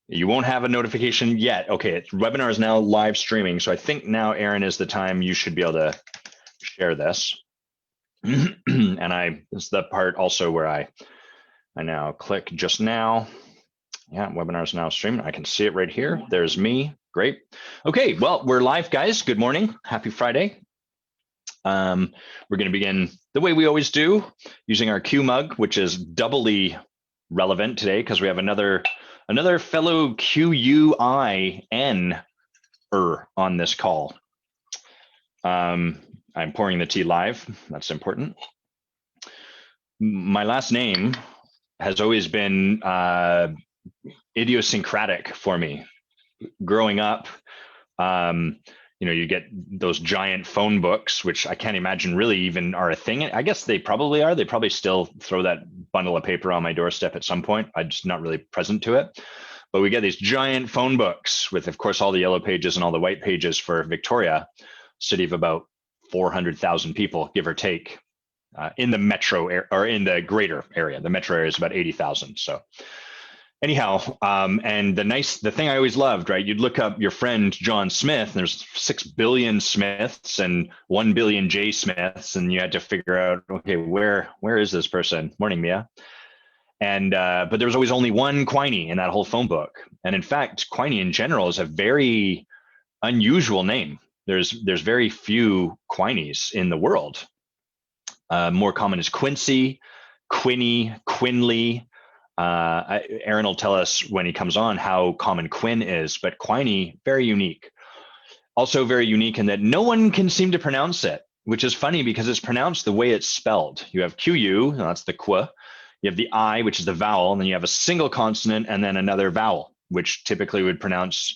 You won't have a notification yet. Okay, webinar is now live streaming. So I think now, Aaron, is the time you should be able to share this. And this is the part also where I now click just now. Yeah, webinar is now streaming. I can see it right here. There's me. Great. Okay, well, we're live, guys. Good morning. Happy Friday. We're going to begin the way we always do, using our Q mug, which is doubly relevant today because we have another fellow QUIN on this call. I'm pouring the tea live. That's important. My last name has always been idiosyncratic for me. Growing up, you get those giant phone books, which I can't imagine really even are a thing. I guess they probably are. They probably still throw that bundle of paper on my doorstep at some point. I'm just not really present to it. But we get these giant phone books with, of course, all the yellow pages and all the white pages for Victoria, city of about 400,000 people, give or take, in the metro or in the greater area. The metro area is about 80,000. So anyhow, and the thing I always loved, right? You'd look up your friend John Smith, and there's 6 billion Smiths and 1 billion J Smiths, and you had to figure out, okay, where is this person? Morning, Mia. And but there was always only one Quiney in that whole phone book. And in fact, Quiney in general is a very unusual name. There's very few Quineys in the world. More common is Quincy, Quinny, Quinley. Aaron will tell us when he comes on how common Quinn is, but Quiney, very unique. Also very unique in that no one can seem to pronounce it, which is funny because it's pronounced the way it's spelled. You have QU, that's the Qu. You have the I, which is the vowel, and then you have a single consonant and then another vowel, which typically would pronounce,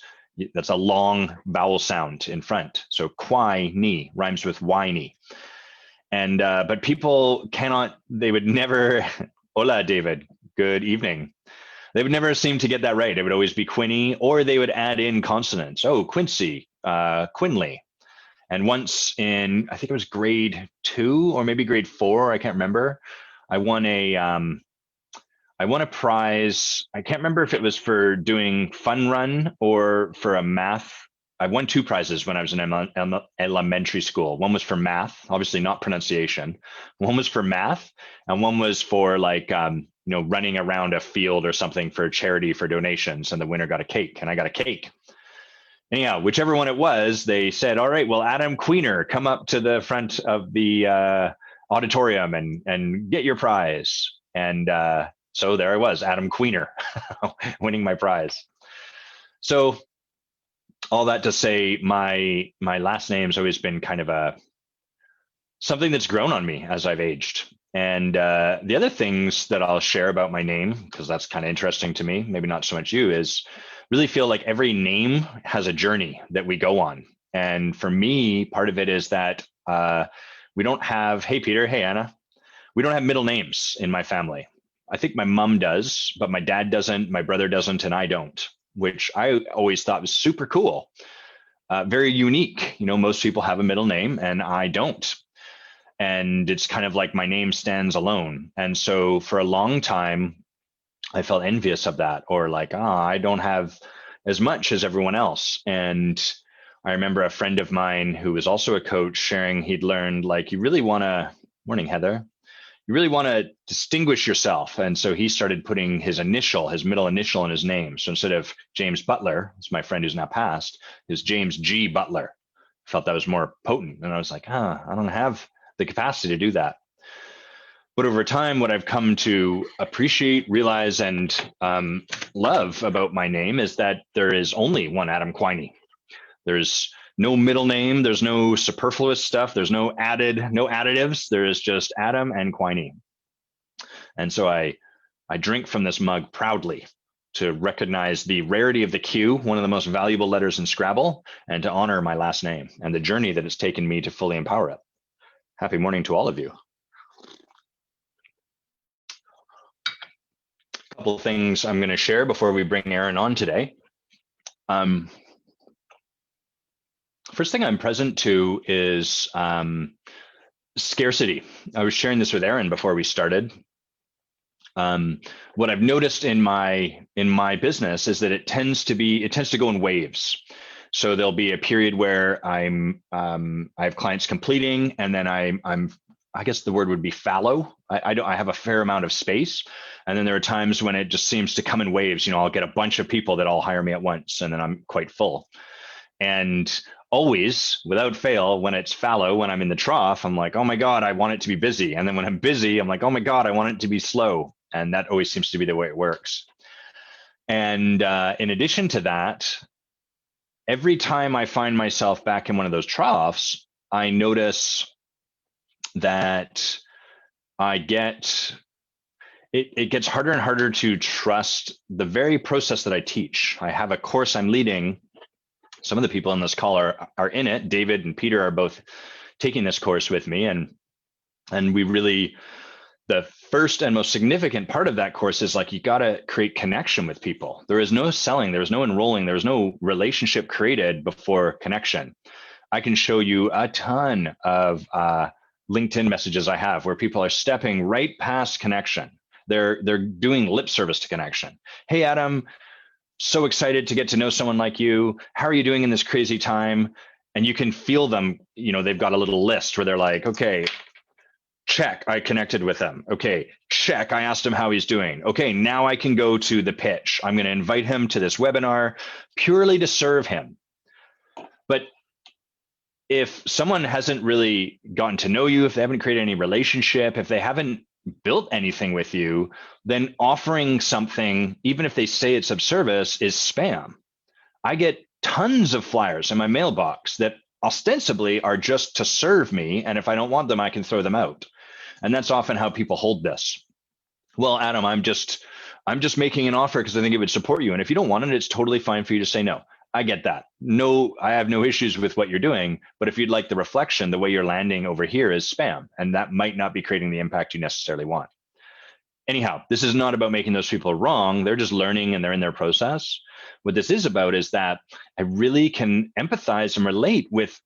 that's a long vowel sound in front. So Quiney rhymes with whiny. And but people cannot, they would never, hola, David, good evening. They would never seem to get that right. It would always be Quinny, or they would add in consonants. Oh, Quincy, Quinley. And once in, I think it was grade 2 or maybe grade 4, I can't remember. I won a prize. I can't remember if it was for doing fun run or for a math. I won 2 prizes when I was in elementary school. One was for math, obviously not pronunciation. One was for math, and one was for like running around a field or something for charity for donations. And the winner got a cake, and I got a cake. Anyhow, whichever one it was, they said, "All right, well, Adam Queener, come up to the front of the auditorium and get your prize." And so there I was, Adam Queener, winning my prize. So all that to say, my last name's always been kind of something that's grown on me as I've aged. And the other things that I'll share about my name, because that's kind of interesting to me, maybe not so much you, is really feel like every name has a journey that we go on. And for me, part of it is that we don't have, hey, Peter, hey, Anna, we don't have middle names in my family. I think my mom does, but my dad doesn't, my brother doesn't, and I don't, which I always thought was super cool. Very unique. Most people have a middle name and I don't. And it's kind of like my name stands alone. And so for a long time, I felt envious of that, or like, I don't have as much as everyone else. And I remember a friend of mine who was also a coach sharing, he'd learned like, you really want to, morning, Heather, you really want to distinguish yourself. And so he started putting his middle initial in his name. So instead of James Butler, it's my friend who's now passed, is James G. Butler. I felt that was more potent. And I was like, I don't have the capacity to do that. But over time, what I've come to appreciate, realize, and love about my name is that there is only one Adam Quiney. There's no middle name. There's no superfluous stuff. There's no additives. There is just Adam and Quiney. And so I drink from this mug proudly to recognize the rarity of the Q, one of the most valuable letters in Scrabble, and to honor my last name and the journey that it's taken me to fully empower it. Happy morning to all of you. A couple of things I'm going to share before we bring Aaron on today. First thing I'm present to is scarcity. I was sharing this with Aaron before we started. What I've noticed in my business is that it tends to go in waves. So there'll be a period where I have clients completing, and then I'm I guess the word would be fallow. I have a fair amount of space, and then there are times when it just seems to come in waves. I'll get a bunch of people that all hire me at once, and then I'm quite full. And always, without fail, when it's fallow, when I'm in the trough, I'm like, oh my God, I want it to be busy. And then when I'm busy, I'm like, oh my God, I want it to be slow. And that always seems to be the way it works. And in addition to that, every time I find myself back in one of those troughs, I notice that I get it gets harder and harder to trust the very process that I teach. I have a course I'm leading. Some of the people in this call are in it. David and Peter are both taking this course with me, and we really, the first and most significant part of that course is like, you got to create connection with people. There is no selling, there is no enrolling, there is no relationship created before connection. I can show you a ton of LinkedIn messages I have where people are stepping right past connection. They're doing lip service to connection. Hey, Adam, so excited to get to know someone like you. How are you doing in this crazy time? And you can feel them, they've got a little list where they're like, okay, check, I connected with them. Okay, check, I asked him how he's doing. Okay, now I can go to the pitch. I'm going to invite him to this webinar purely to serve him. But if someone hasn't really gotten to know you, if they haven't created any relationship, if they haven't built anything with you, then offering something, even if they say it's of service, is spam. I get tons of flyers in my mailbox that ostensibly are just to serve me, and if I don't want them, I can throw them out. And that's often how people hold this. Well, Adam, I'm just making an offer because I think it would support you, and if you don't want it, it's totally fine for you to say no. I get that. No, I have no issues with what you're doing, but if you'd like the reflection, the way you're landing over here is spam, and that might not be creating the impact you necessarily want. Anyhow, this is not about making those people wrong. They're just learning and they're in their process. What this is about is that I really can empathize and relate with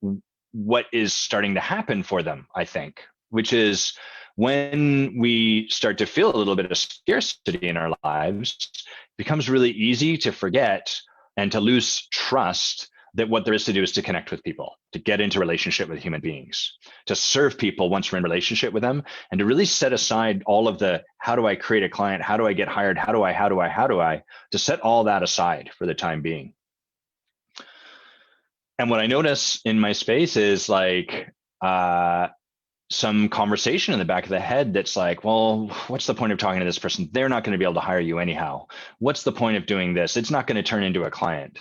what is starting to happen for them, I think, which is when we start to feel a little bit of scarcity in our lives, it becomes really easy to forget and to lose trust that what there is to do is to connect with people, to get into relationship with human beings, to serve people once we're in relationship with them, and to really set aside all of the, how do I create a client? How do I get hired? How do I, to set all that aside for the time being. And what I notice in my space is like some conversation in the back of the head that's like, well, what's the point of talking to this person? They're not going to be able to hire you anyhow. What's the point of doing this? It's not going to turn into a client.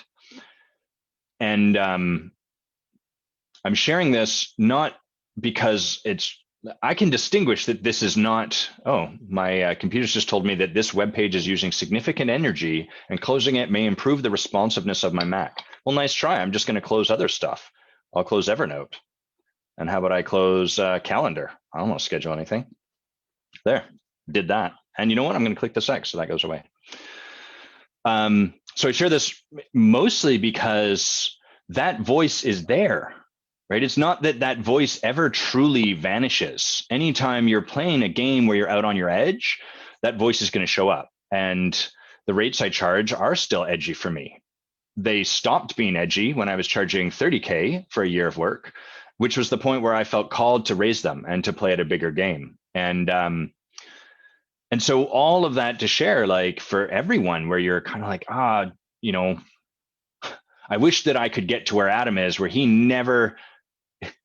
And I'm sharing this not because I can distinguish that this is not, oh, my computer's just told me that this web page is using significant energy and closing it may improve the responsiveness of my Mac. Well, nice try. I'm just going to close other stuff. I'll close Evernote. And how about I close Calendar? I don't want to schedule anything. There, did that. And you know what? I'm going to click this X, so that goes away. So I share this mostly because that voice is there, right? It's not that that voice ever truly vanishes. Anytime you're playing a game where you're out on your edge, that voice is going to show up. And the rates I charge are still edgy for me. They stopped being edgy when I was charging $30K for a year of work, which was the point where I felt called to raise them and to play at a bigger game. And so all of that to share, like for everyone, where you're kind of like, I wish that I could get to where Adam is, where he never,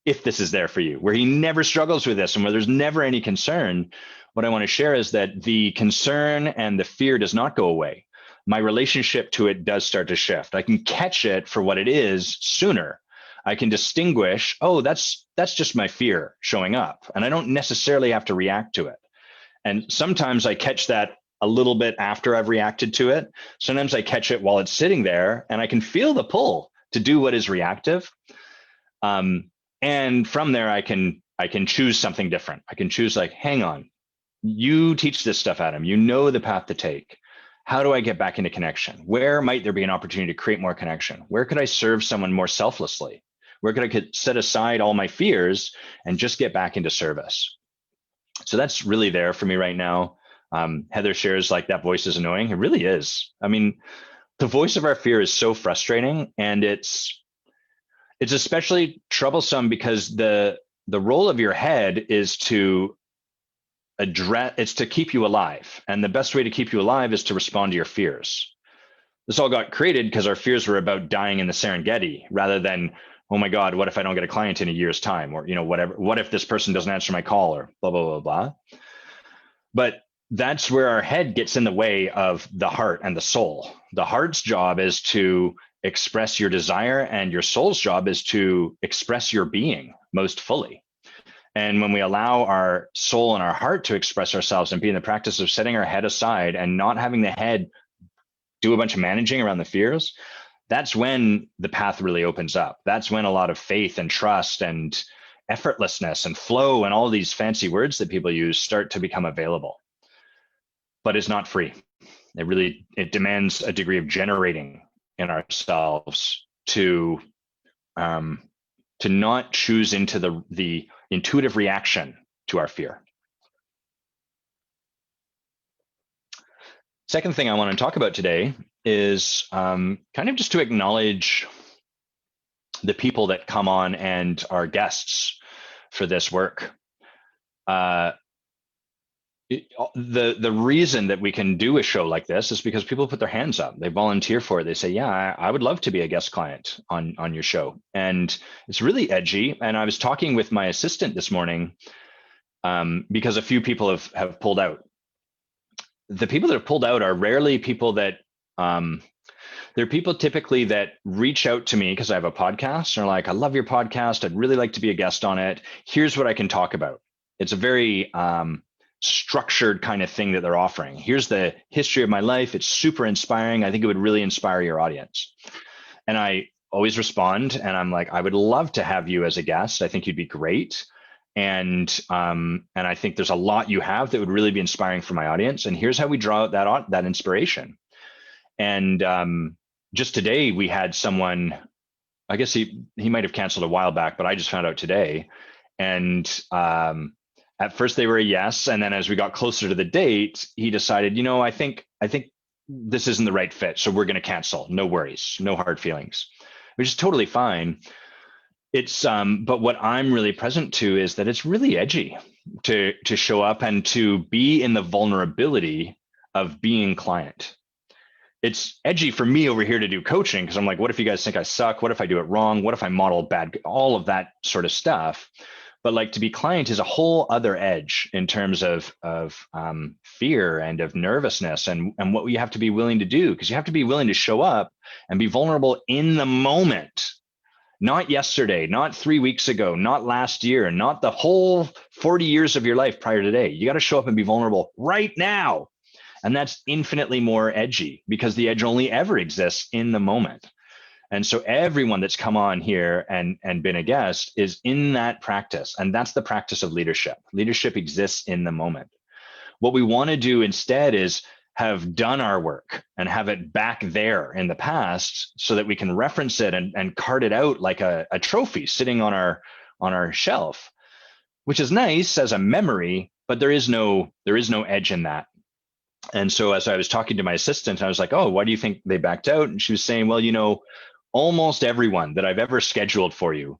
if this is there for you, where he never struggles with this and where there's never any concern. What I want to share is that the concern and the fear does not go away. My relationship to it does start to shift. I can catch it for what it is sooner. I can distinguish, oh, that's just my fear showing up. And I don't necessarily have to react to it. And sometimes I catch that a little bit after I've reacted to it. Sometimes I catch it while it's sitting there and I can feel the pull to do what is reactive. And from there, I can choose something different. I can choose like, hang on, you teach this stuff, Adam. You know the path to take. How do I get back into connection? Where might there be an opportunity to create more connection? Where could I serve someone more selflessly? Where could I set aside all my fears and just get back into service? So that's really there for me right now. Heather shares like that voice is annoying. It really is. I mean, the voice of our fear is so frustrating, and it's especially troublesome because the role of your head is to it's to keep you alive. And the best way to keep you alive is to respond to your fears. This all got created because our fears were about dying in the Serengeti rather than, oh my God, what if I don't get a client in a year's time? Or, whatever, what if this person doesn't answer my call, or blah, blah, blah, blah. But that's where our head gets in the way of the heart and the soul. The heart's job is to express your desire, and your soul's job is to express your being most fully. And when we allow our soul and our heart to express ourselves and be in the practice of setting our head aside and not having the head do a bunch of managing around the fears, that's when the path really opens up. That's when a lot of faith and trust and effortlessness and flow and all these fancy words that people use start to become available. But it's not free. It demands a degree of generating in ourselves to not choose into the intuitive reaction to our fear. Second thing I want to talk about today is kind of just to acknowledge the people that come on and are guests for this work. The reason that we can do a show like this is because people put their hands up. They volunteer for it. They say, yeah, I would love to be a guest client on your show. And it's really edgy. And I was talking with my assistant this morning because a few people have pulled out. The people that have pulled out are rarely people that they're people typically that reach out to me because I have a podcast and are like, I love your podcast. I'd really like to be a guest on it. Here's what I can talk about. It's a very structured kind of thing that they're offering. Here's the history of my life. It's super inspiring. I think it would really inspire your audience. And I always respond and I'm like, I would love to have you as a guest. I think you'd be great. And I think there's a lot you have that would really be inspiring for my audience. And here's how we draw out that inspiration. And just today we had someone, I guess he might have canceled a while back, but I just found out today. And at first they were a yes. And then as we got closer to the date, he decided, I think this isn't the right fit. So we're going to cancel. No worries, no hard feelings, which is totally fine. It's but what I'm really present to is that it's really edgy to show up and to be in the vulnerability of being client. It's edgy for me over here to do coaching because I'm like, what if you guys think I suck? What if I do it wrong? What if I model bad? All of that sort of stuff. But like to be client is a whole other edge in terms of fear and of nervousness and what you have to be willing to do, because you have to be willing to show up and be vulnerable in the moment. Not yesterday, not 3 weeks ago, not last year, not the whole 40 years of your life prior to today. You got to show up and be vulnerable right now. And that's infinitely more edgy because the edge only ever exists in the moment. And so everyone that's come on here and been a guest is in that practice. And that's the practice of leadership. Leadership exists in the moment. What we want to do instead is have done our work and have it back there in the past so that we can reference it and cart it out like a trophy sitting on our shelf, which is nice as a memory, but there is no edge in that. And so as I was talking to my assistant, I was like, oh, why do you think they backed out? And she was saying, well, almost everyone that I've ever scheduled for you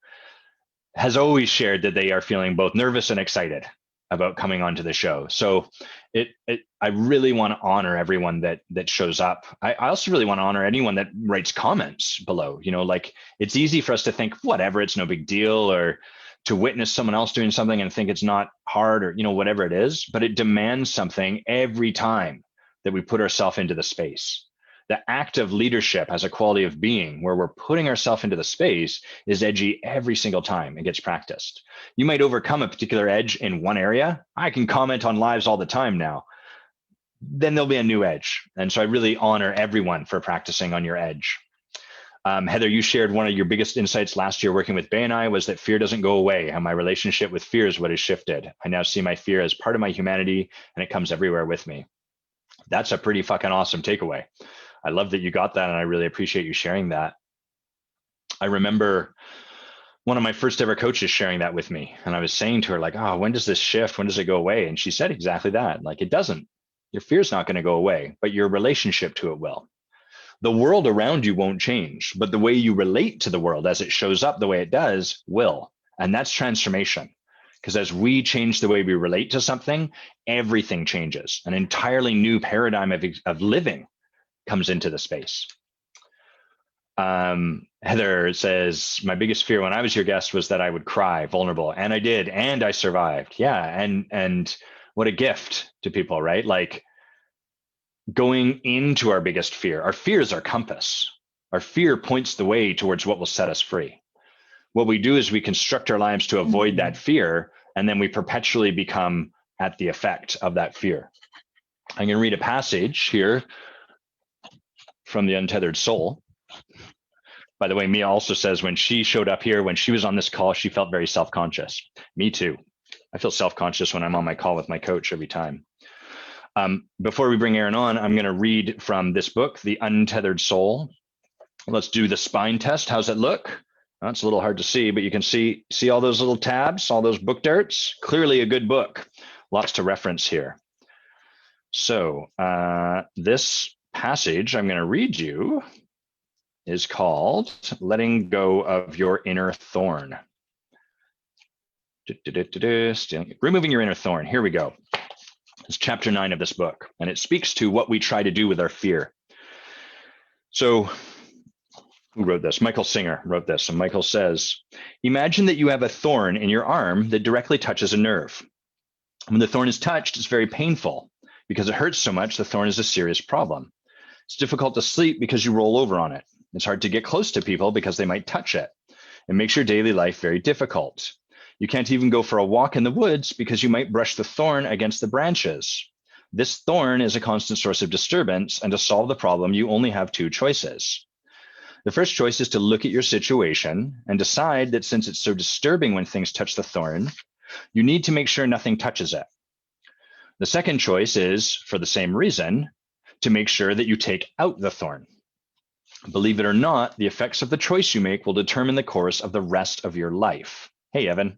has always shared that they are feeling both nervous and excited about coming onto the show. So I really want to honor everyone that shows up. I also really want to honor anyone that writes comments below. Like it's easy for us to think, whatever, it's no big deal, or to witness someone else doing something and think it's not hard, or whatever it is, but it demands something every time that we put ourselves into the space. The act of leadership as a quality of being where we're putting ourselves into the space is edgy every single time it gets practiced. You might overcome a particular edge in one area. I can comment on lives all the time now. Then there'll be a new edge. And so I really honor everyone for practicing on your edge. Heather, you shared one of your biggest insights last year working with Bay and I was that fear doesn't go away, and my relationship with fear is what has shifted. I now see my fear as part of my humanity, and it comes everywhere with me. That's a pretty fucking awesome takeaway. I love that you got that, and I really appreciate you sharing that. I remember one of my first ever coaches sharing that with me, and I was saying to her like, oh, when does this shift? When does it go away? And she said exactly that. Like, it doesn't. Your fear is not going to go away, but your relationship to it will. The world around you won't change, but the way you relate to the world as it shows up the way it does will. And that's transformation. Because as we change the way we relate to something, everything changes. An entirely new paradigm of living comes into the space. Heather says, my biggest fear when I was your guest was that I would cry, vulnerable. And I did, and I survived. Yeah, and what a gift to people, right? Like, going into our biggest fear. Our fear is our compass. Our fear points the way towards what will set us free. What we do is we construct our lives to avoid that fear, and then we perpetually become at the effect of that fear. I'm going to read a passage here from the Untethered Soul. By the way, Mia also says when she showed up here, when she was on this call, she felt very self-conscious. Me too. I feel self-conscious when I'm on my call with my coach every time. Before we bring Aaron on, I'm going to read from this book, The Untethered Soul. Let's do the spine test. How's it look? Well, it's a little hard to see, but you can see all those little tabs, all those book darts. Clearly a good book. Lots to reference here. So this passage I'm going to read you is called Letting Go of Your Inner Thorn. Removing your inner thorn. Here we go. It's chapter 9 of this book, and it speaks to what we try to do with our fear. So who wrote this? Michael Singer wrote this. And Michael says, imagine that you have a thorn in your arm that directly touches a nerve. When the thorn is touched, it's very painful. Because it hurts so much, the thorn is a serious problem. It's difficult to sleep because you roll over on it. It's hard to get close to people because they might touch it. It makes your daily life very difficult. You can't even go for a walk in the woods because you might brush the thorn against the branches. This thorn is a constant source of disturbance, and to solve the problem, you only have two choices. The first choice is to look at your situation and decide that since it's so disturbing when things touch the thorn, you need to make sure nothing touches it. The second choice is, for the same reason, to make sure that you take out the thorn. Believe it or not, the effects of the choice you make will determine the course of the rest of your life. Hey, Evan.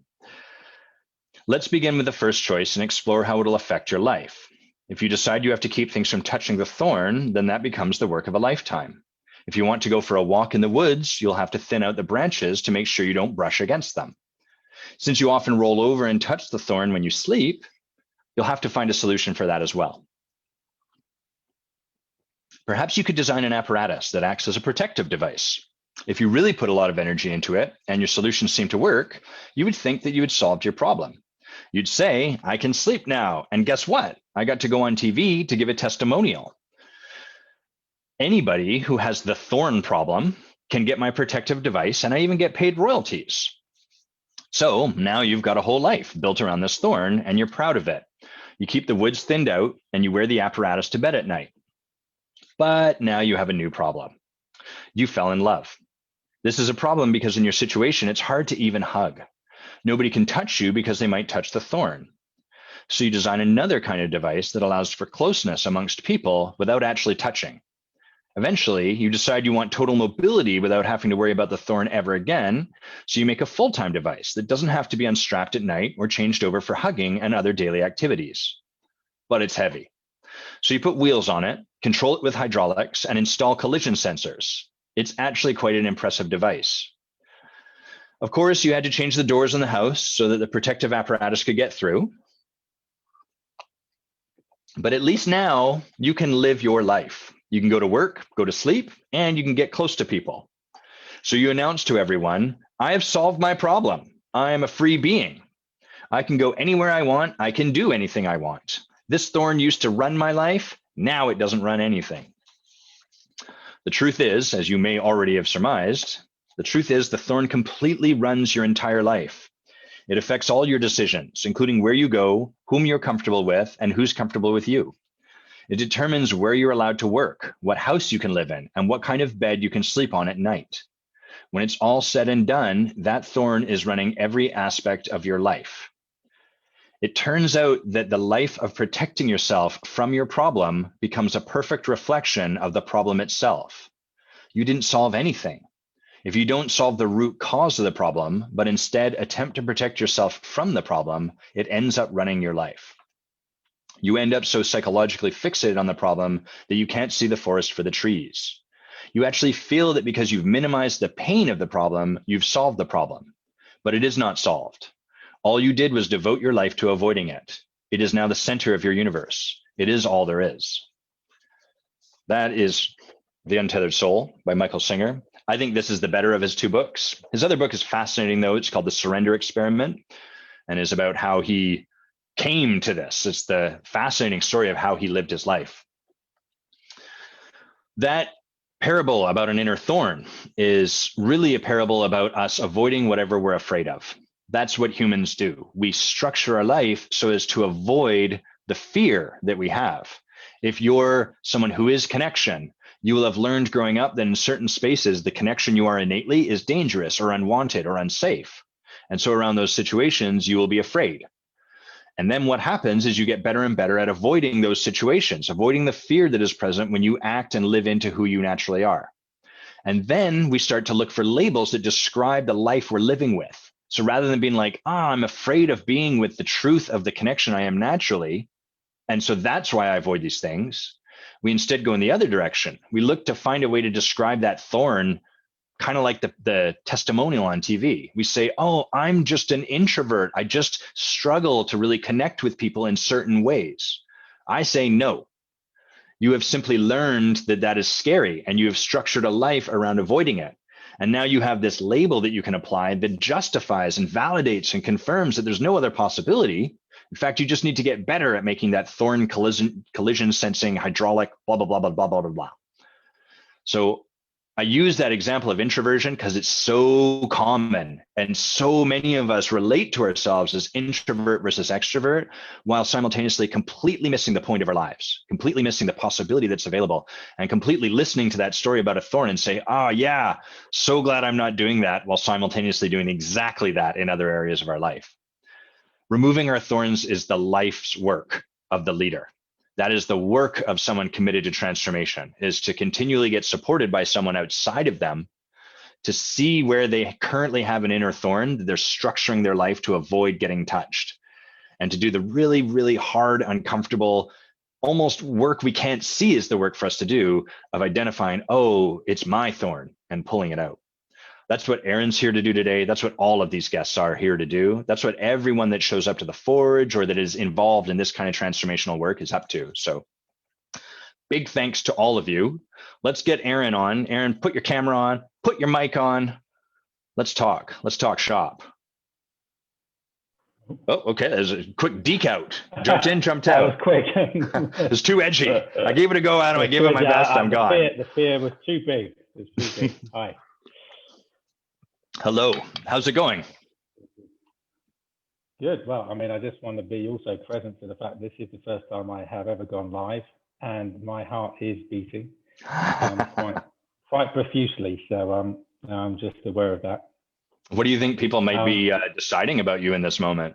Let's begin with the first choice and explore how it'll affect your life. If you decide you have to keep things from touching the thorn, then that becomes the work of a lifetime. If you want to go for a walk in the woods, you'll have to thin out the branches to make sure you don't brush against them. Since you often roll over and touch the thorn when you sleep, you'll have to find a solution for that as well. Perhaps you could design an apparatus that acts as a protective device. If you really put a lot of energy into it and your solutions seem to work, you would think that you had solved your problem. You'd say, I can sleep now. And guess what? I got to go on TV to give a testimonial. Anybody who has the thorn problem can get my protective device, and I even get paid royalties. So now you've got a whole life built around this thorn, and you're proud of it. You keep the woods thinned out, and you wear the apparatus to bed at night. But now you have a new problem. You fell in love. This is a problem because in your situation, it's hard to even hug. Nobody can touch you because they might touch the thorn. So you design another kind of device that allows for closeness amongst people without actually touching. Eventually, you decide you want total mobility without having to worry about the thorn ever again, so you make a full-time device that doesn't have to be unstrapped at night or changed over for hugging and other daily activities. But it's heavy. So you put wheels on it, control it with hydraulics, and install collision sensors. It's actually quite an impressive device. Of course, you had to change the doors in the house so that the protective apparatus could get through. But at least now you can live your life. You can go to work, go to sleep, and you can get close to people. So you announce to everyone, I have solved my problem. I am a free being. I can go anywhere I want. I can do anything I want. This thorn used to run my life. Now it doesn't run anything. The truth is, as you may already have surmised, the truth is the thorn completely runs your entire life. It affects all your decisions, including where you go, whom you're comfortable with, and who's comfortable with you. It determines where you're allowed to work, what house you can live in, and what kind of bed you can sleep on at night. When it's all said and done, that thorn is running every aspect of your life. It turns out that the life of protecting yourself from your problem becomes a perfect reflection of the problem itself. You didn't solve anything. If you don't solve the root cause of the problem, but instead attempt to protect yourself from the problem, it ends up running your life. You end up so psychologically fixated on the problem that you can't see the forest for the trees. You actually feel that because you've minimized the pain of the problem, you've solved the problem, but it is not solved. All you did was devote your life to avoiding it. It is now the center of your universe. It is all there is. That is The Untethered Soul by Michael Singer. I think this is the better of his two books. His other book is fascinating, though. It's called The Surrender Experiment and is about how he came to this. It's the fascinating story of how he lived his life. That parable about an inner thorn is really a parable about us avoiding whatever we're afraid of. That's what humans do. We structure our life so as to avoid the fear that we have. If you're someone who is connection, you will have learned growing up that in certain spaces, the connection you are innately is dangerous or unwanted or unsafe. And so around those situations, you will be afraid. And then what happens is you get better and better at avoiding those situations, avoiding the fear that is present when you act and live into who you naturally are. And then we start to look for labels that describe the life we're living with. So rather than being like, I'm afraid of being with the truth of the connection I am naturally, and so that's why I avoid these things, we instead go in the other direction. We look to find a way to describe that thorn, kind of like the testimonial on TV. We say, I'm just an introvert. I just struggle to really connect with people in certain ways. I say, no. You have simply learned that that is scary, and you have structured a life around avoiding it. And now you have this label that you can apply that justifies and validates and confirms that there's no other possibility. In fact, you just need to get better at making that thorn collision sensing hydraulic, blah, blah, blah, blah, blah, blah, blah, blah. So I use that example of introversion because it's so common, and so many of us relate to ourselves as introvert versus extrovert, while simultaneously completely missing the point of our lives, completely missing the possibility that's available, and completely listening to that story about a thorn and say, yeah, so glad I'm not doing that, while simultaneously doing exactly that in other areas of our life. Removing our thorns is the life's work of the leader. That is the work of someone committed to transformation, is to continually get supported by someone outside of them to see where they currently have an inner thorn that they're structuring their life to avoid getting touched, and to do the really, really hard, uncomfortable, almost work we can't see is the work for us to do of identifying, it's my thorn, and pulling it out. That's what Aaron's here to do today. That's what all of these guests are here to do. That's what everyone that shows up to the Forge or that is involved in this kind of transformational work is up to. So big thanks to all of you. Let's get Aaron on. Aaron, put your camera on, put your mic on. Let's talk. Let's talk shop. Okay. There's a quick deke out. Jumped in, jumped out. That was quick. It's too edgy. I gave it a go, Adam. I gave it my best. I'm gone. The fear was too big. It was too big. Hi. Hello. How's it going? Good. Well, I just want to be also present to the fact this is the first time I have ever gone live, and my heart is beating quite profusely. So I'm just aware of that. What do you think people might be deciding about you in this moment?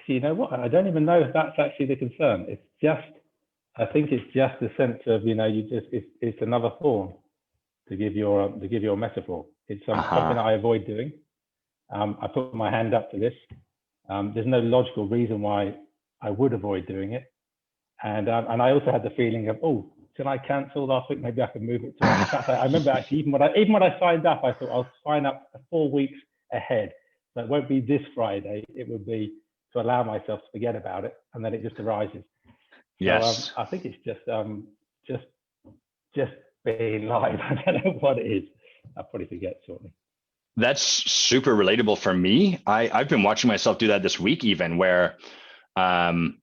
You know what? I don't even know if that's actually the concern. It's just, I think it's just a sense of, it's another thorn, to give your metaphor. It's something I avoid doing. I put my hand up to this. There's no logical reason why I would avoid doing it. And I also had the feeling of, should I cancel last week? Maybe I could move it to. In fact, I remember actually even when I signed up, I thought I'll sign up 4 weeks ahead. So it won't be this Friday. It would be to allow myself to forget about it, and then it just arises. Yes. So, I think it's just being live. I don't know what it is. I'll probably forget shortly. That's super relatable for me. I've been watching myself do that this week, even where I'm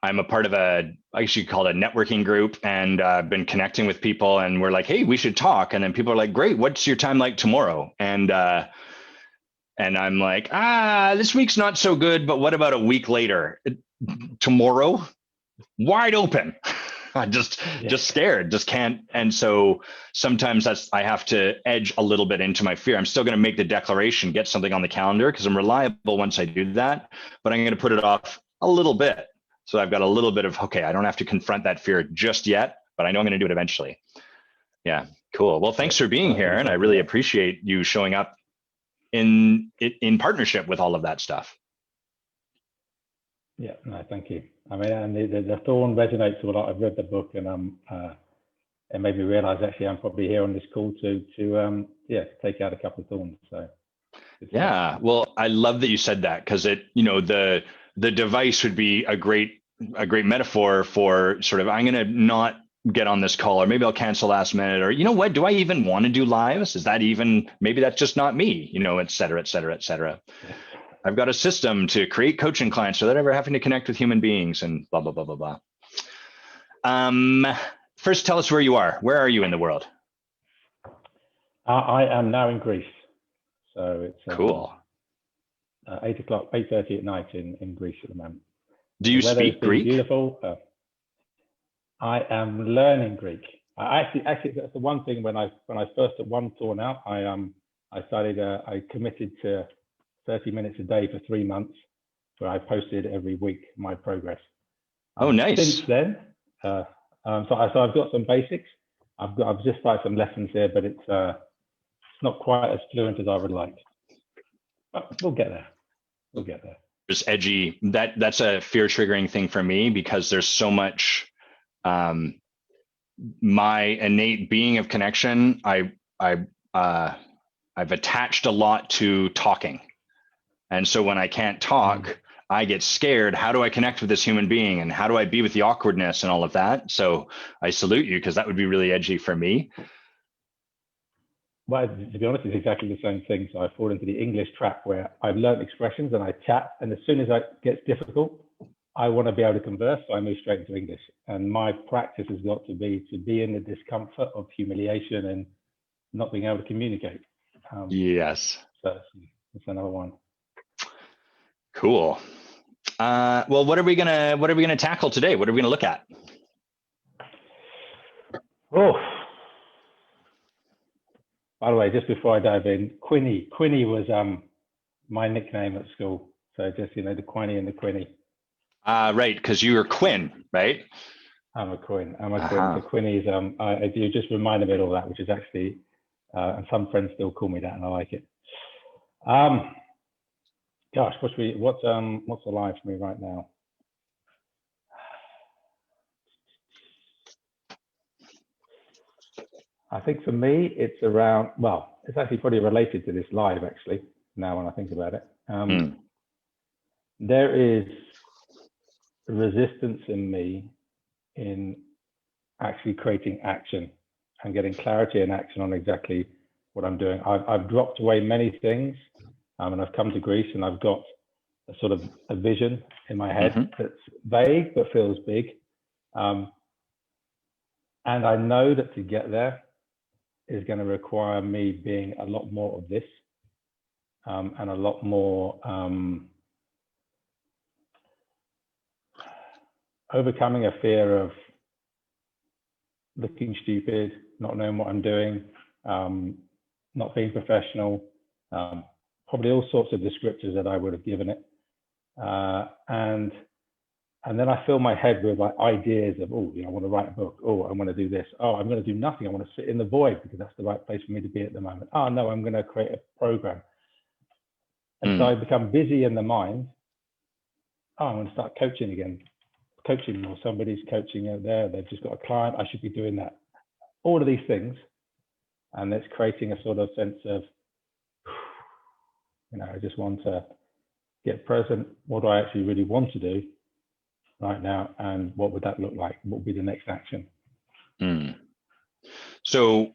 a part of I guess you could call it a networking group, and I've been connecting with people, and we're like, hey, we should talk. And then people are like, great, what's your time like tomorrow? And I'm like, this week's not so good, but what about a week later? Tomorrow, wide open. I'm just scared, just can't. And so sometimes I have to edge a little bit into my fear. I'm still going to make the declaration, get something on the calendar, because I'm reliable once I do that, but I'm going to put it off a little bit. So I've got a little bit of, okay, I don't have to confront that fear just yet, but I know I'm going to do it eventually. Yeah, cool. Well, thanks for being here, and I really Yeah. appreciate you showing up in partnership with all of that stuff. Yeah, no, thank you. I mean, and the thorn resonates with a lot. I've read the book, and it made me realize actually I'm probably here on this call to take out a couple of thorns. So yeah, well, I love that you said that, because the device would be a great metaphor for sort of, I'm going to not get on this call, or maybe I'll cancel last minute, or what, do I even want to do lives? Is that even, maybe that's just not me, et cetera, et cetera, et cetera. Yes. I've got a system to create coaching clients without ever having to connect with human beings, and blah, blah, blah, blah, blah. First, tell us where you are. Where are you in the world? I am now in Greece. So it's cool. 8:30 at night in Greece at the moment. Do you speak Greek? Beautiful. I am learning Greek. Actually, that's the one thing. When I first at one tour out, I committed to 30 minutes a day for 3 months, where I posted every week my progress. Oh, nice. Since then, so I've got some basics. I've just started some lessons here, but it's not quite as fluent as I would like. But we'll get there. It's edgy. That's a fear triggering thing for me, because there's so much my innate being of connection. I've attached a lot to talking. And so when I can't talk, I get scared. How do I connect with this human being? And how do I be with the awkwardness and all of that? So I salute you, because that would be really edgy for me. Well, to be honest, it's exactly the same thing. So I fall into the English trap, where I've learned expressions and I chat. And as soon as it gets difficult, I want to be able to converse. So I move straight into English. And my practice has got to be in the discomfort of humiliation and not being able to communicate. Yes. So that's another one. Cool. Well, what are we gonna tackle today? What are we gonna look at? Oh, by the way, just before I dive in, Quinny was my nickname at school. So just the Quinny and the Quinny. Right, because you were Quinn, right? I'm a Quinn. So Quinny's you just reminded me of all that, which is actually, and some friends still call me that, and I like it. Gosh, what's alive for me right now? I think for me, it's around, well, it's actually probably related to this live, actually, now when I think about it. There is resistance in me in actually creating action and getting clarity and action on exactly what I'm doing. I've dropped away many things, and I've come to Greece, and I've got a sort of a vision in my head that's vague but feels big. And I know that to get there is going to require me being a lot more of this, and a lot more overcoming a fear of looking stupid, not knowing what I'm doing, not being professional, probably all sorts of descriptors that I would have given it. And then I fill my head with like ideas of, I want to write a book. I want to do this. I'm going to do nothing. I want to sit in the void because that's the right place for me to be at the moment. No, I'm going to create a program. And so I become busy in the mind. I'm going to start coaching again. Coaching, or somebody's coaching out there. They've just got a client. I should be doing that. All of these things. And it's creating a sort of sense of, I just want to get present. What do I actually really want to do right now, and what would that look like? What would be the next action? So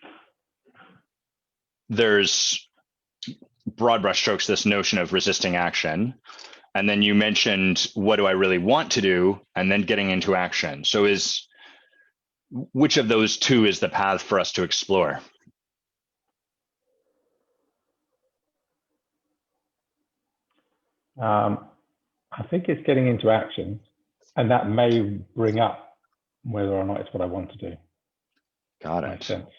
there's broad brushstrokes, this notion of resisting action, and then you mentioned, what do I really want to do, and then getting into action. So which of those two is the path for us to explore? I think it's getting into action, and that may bring up whether or not it's what I want to do. Got it. Makes sense.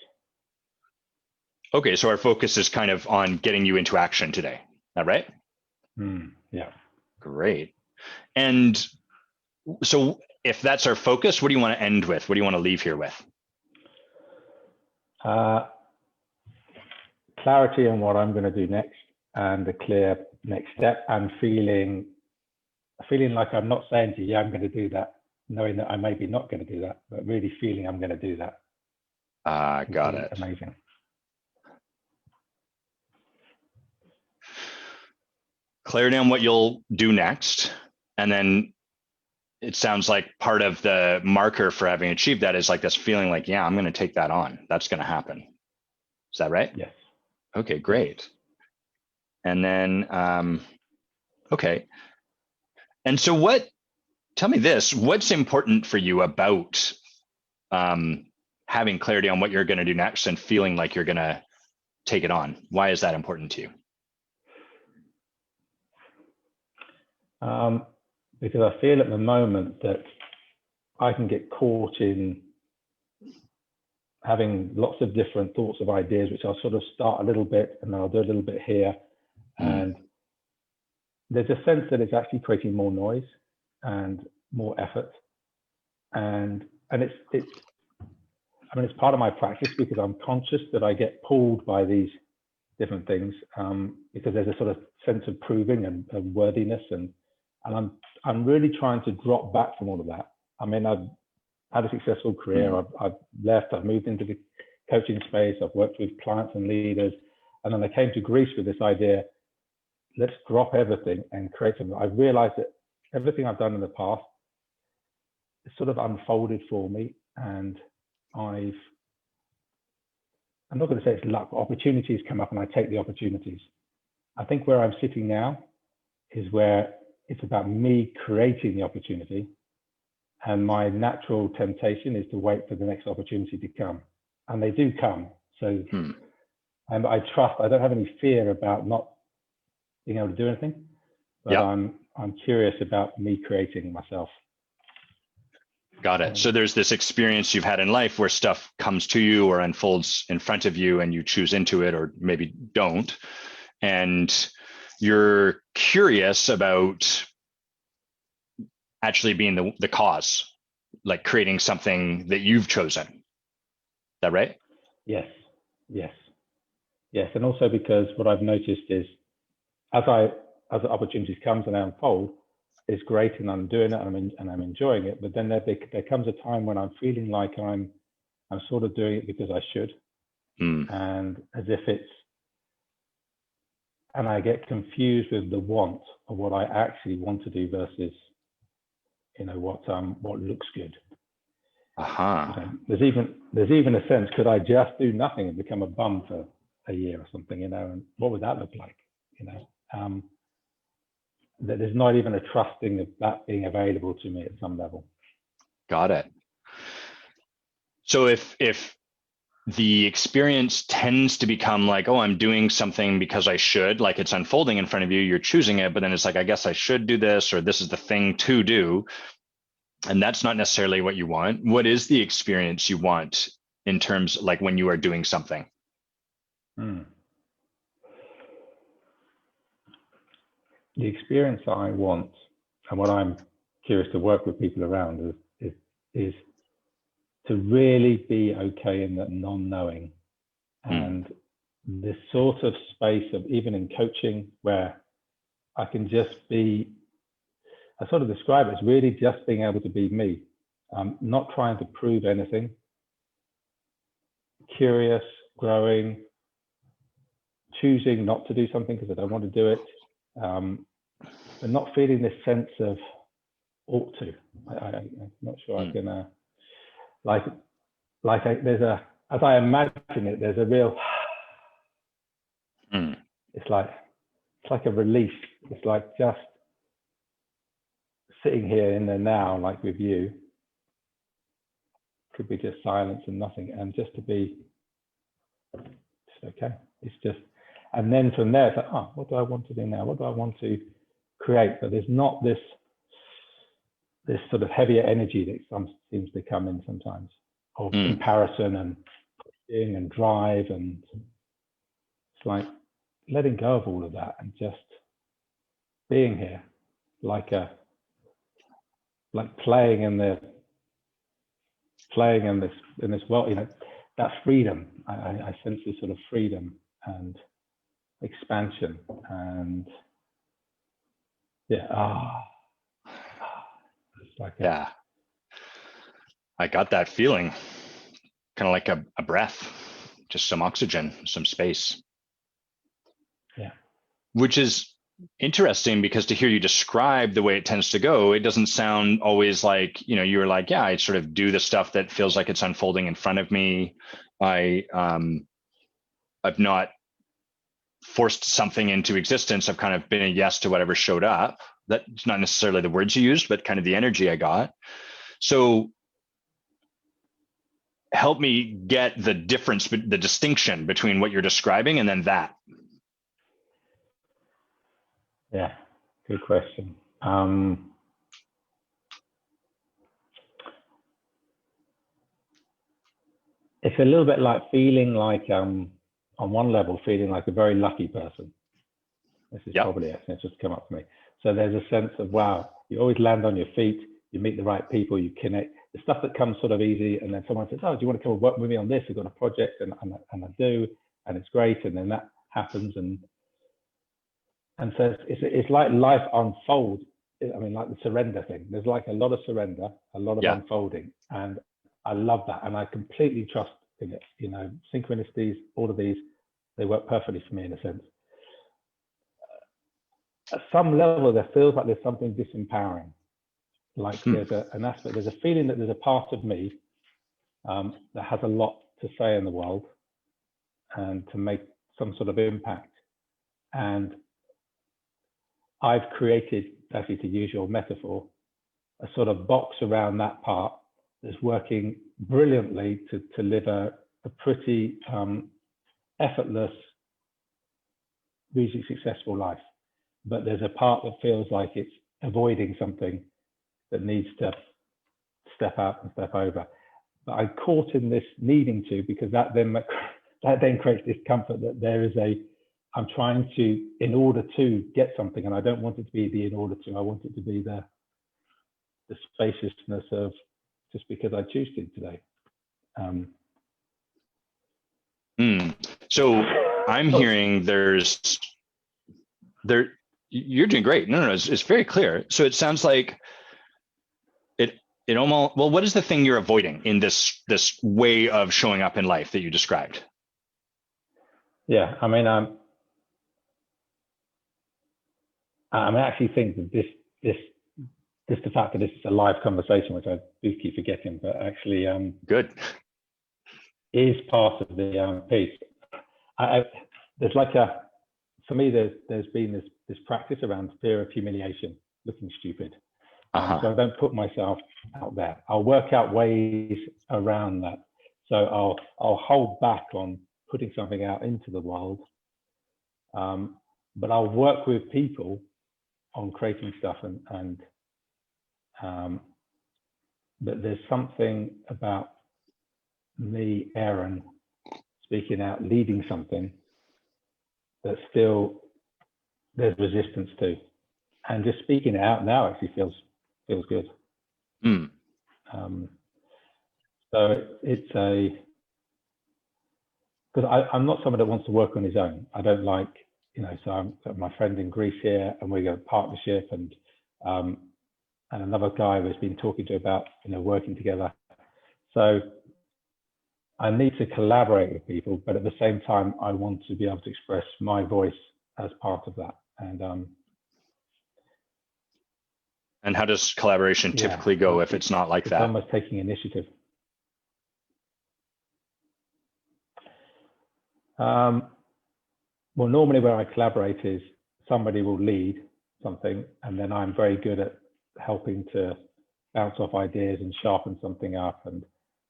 Okay, so our focus is kind of on getting you into action today. Is that right? Yeah. Great. And so if that's our focus, what do you want to end with? What do you want to leave here with? Clarity on what I'm going to do next, and a clear next step, and feeling like I'm not saying to you, yeah, I'm going to do that, knowing that I may be not going to do that, but really feeling I'm going to do that. Got it. Amazing. Clarity on what you'll do next. And then it sounds like part of the marker for having achieved that is like this feeling like, yeah, I'm going to take that on. That's going to happen. Is that right? Yes. Okay, great. And then, okay. And so tell me this, what's important for you about having clarity on what you're going to do next and feeling like you're going to take it on? Why is that important to you? Because I feel at the moment that I can get caught in having lots of different thoughts of ideas, which I'll sort of start a little bit and then I'll do a little bit here. And there's a sense that it's actually creating more noise and more effort. And it's part of my practice, because I'm conscious that I get pulled by these different things, because there's a sort of sense of proving and worthiness, and I'm really trying to drop back from all of that. I mean, I've had a successful career. I've left. I've moved into the coaching space. I've worked with clients and leaders, and then I came to Greece with this idea: let's drop everything and create something. I've realized that everything I've done in the past is sort of unfolded for me, and I'm not going to say it's luck, but opportunities come up and I take the opportunities. I think where I'm sitting now is where it's about me creating the opportunity, and my natural temptation is to wait for the next opportunity to come, and they do come. So and I trust, I don't have any fear about not being able to do anything, but I'm curious about me creating myself. Got it. So there's this experience you've had in life where stuff comes to you or unfolds in front of you and you choose into it or maybe don't. And you're curious about actually being the cause, like creating something that you've chosen. Is that right? Yes. And also because what I've noticed is as the opportunities comes and they unfold, it's great and I'm doing it and I'm enjoying it. But then there comes a time when I'm feeling like I'm sort of doing it because I should, and as if and I get confused with the want of what I actually want to do versus, what looks good. There's even a sense, could I just do nothing and become a bum for a year or something, and what would that look like? That there's not even a trusting of that being available to me at some level. Got it. So if the experience tends to become like, oh, I'm doing something because I should, like it's unfolding in front of you, you're choosing it, but then it's like, I guess I should do this, or this is the thing to do. And that's not necessarily what you want. What is the experience you want in terms like when you are doing something? The experience that I want, and what I'm curious to work with people around is to really be okay in that non-knowing, and this sort of space of, even in coaching, where I can just be, I sort of describe it as really just being able to be me, not trying to prove anything, curious, growing, choosing not to do something because I don't want to do it, but not feeling this sense of ought to. I'm not sure I can, as I imagine it, there's a real, it's like a release. It's like just sitting here in the now, like with you, could be just silence and nothing, and just to be just okay. It's just, and then from there, it's like, what do I want to do now? What do I want to create? But there's not this sort of heavier energy that seems to come in sometimes, of comparison and pushing and drive, and it's like letting go of all of that and just being here, like playing in this world, that freedom. I sense this sort of freedom and expansion, and yeah, it's like yeah, I got that feeling, kind of like a breath, just some oxygen, some space. Yeah. Which is interesting, because to hear you describe the way it tends to go, it doesn't sound always like, you were like, yeah, I sort of do the stuff that feels like it's unfolding in front of me. I've not forced something into existence. I've kind of been a yes to whatever showed up. That's not necessarily the words you used, but kind of the energy I got. So help me get the difference, the distinction between what you're describing and then that. Yeah, good question. It's a little bit like feeling like, on one level, feeling like a very lucky person. This is probably it. It's just come up to me. So there's a sense of, wow, you always land on your feet, you meet the right people, you connect. The stuff that comes sort of easy, and then someone says, oh, do you want to come and work with me on this? I've got a project, and I do, and it's great, and then that happens, and so it's like life unfolds. I mean, like the surrender thing. There's like a lot of surrender, a lot of unfolding, and I love that, and I completely trust in it. Synchronicities, all of these, they work perfectly for me in a sense. At some level, there feels like there's something disempowering. Like there's an aspect, there's a feeling that there's a part of me that has a lot to say in the world and to make some sort of impact. And I've created, actually, to use your metaphor, a sort of box around that part that's working brilliantly to live a pretty effortless, really successful life. But there's a part that feels like it's avoiding something that needs to step out and step over. But I'm caught in this needing to, because that then creates discomfort, that there is I'm trying to, in order to get something, and I don't want it to be the in order to, I want it to be the spaciousness of just because I choose to today. So I'm hearing you're doing great. No, it's very clear. So it sounds like it almost, well, what is the thing you're avoiding in this way of showing up in life that you described? Yeah, I mean, I actually think that this the fact that this is a live conversation, which I do keep forgetting, but actually good, is part of the piece. There's like for me, there's been this practice around fear of humiliation, looking stupid. So I don't put myself out there. I'll work out ways around that. So I'll hold back on putting something out into the world, but I'll work with people on creating stuff, and but there's something about me, Aaron, speaking out, leading something that still there's resistance to, and just speaking it out now actually feels good. So it's because I'm not someone that wants to work on his own. I don't like, so I'm got my friend in Greece here, and we got a partnership, and another guy we've been talking to about, working together. So I need to collaborate with people, but at the same time, I want to be able to express my voice as part of that. And how does collaboration typically go if it's not like that? It's almost taking initiative. Well, normally where I collaborate is somebody will lead something, and then I'm very good at helping to bounce off ideas and sharpen something up, and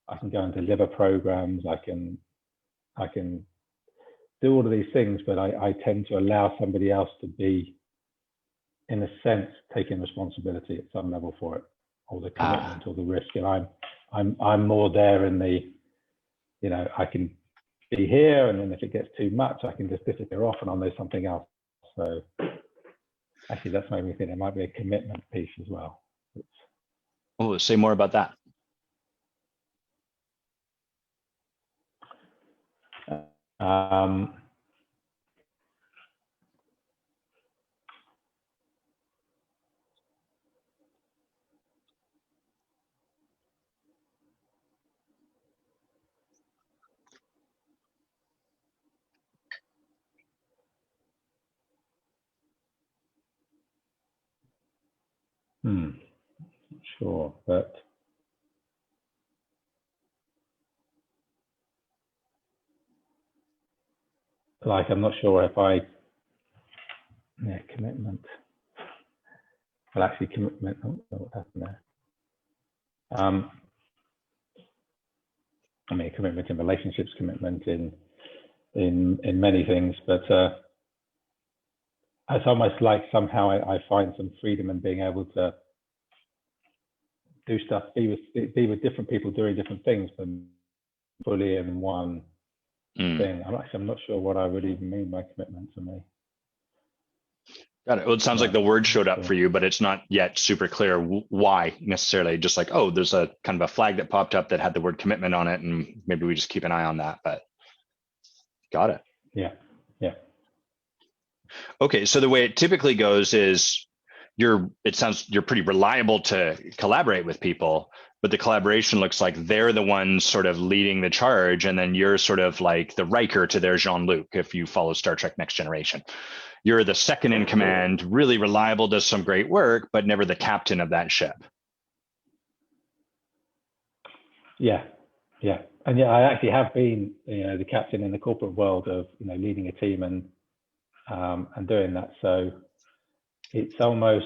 I can go and deliver programs. I can do all of these things, but I tend to allow somebody else to be, in a sense, taking responsibility at some level for it, or the commitment or the risk. And I'm more there in the, I can be here, and then if it gets too much, I can just disappear off and I'll know something else. So actually, that's made me think it might be a commitment piece as well. Say more about that. Um, sure, but like, I'm not sure if commitment. Well, actually, commitment. Oh, what happened there? I mean, commitment in relationships, commitment in many things, but it's almost like somehow I find some freedom in being able to do stuff, be with different people doing different things, but fully in one thing. I'm not sure what I would even mean by commitment to me. Got it. Well, it sounds like the word showed up for you, but it's not yet super clear why necessarily. Just like, oh, there's a kind of a flag that popped up that had the word commitment on it, and maybe we just keep an eye on that. But got it. Yeah. Okay, so the way it typically goes is you're pretty reliable to collaborate with people, but the collaboration looks like they're the ones sort of leading the charge, and then you're sort of like the Riker to their Jean-Luc, if you follow Star Trek Next Generation. You're the second in command, really reliable, does some great work, but never the captain of that ship. Yeah. And I actually have been, the captain in the corporate world of, leading a team and doing that. So it's almost,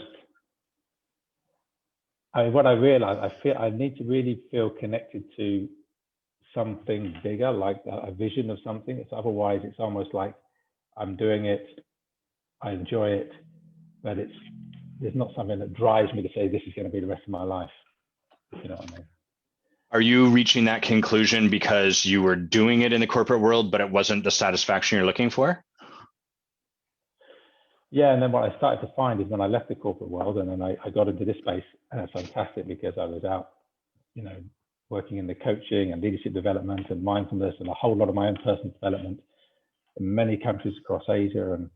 what I realize, I feel I need to really feel connected to something bigger, like a vision of something. Otherwise, it's almost like I'm doing it, I enjoy it, but there's not something that drives me to say this is going to be the rest of my life. You know what I mean? Are you reaching that conclusion because you were doing it in the corporate world, but it wasn't the satisfaction you're looking for? Yeah, and then what I started to find is when I left the corporate world and then I got into this space, and it's fantastic because I was out, working in the coaching and leadership development and mindfulness and a whole lot of my own personal development in many countries across Asia. And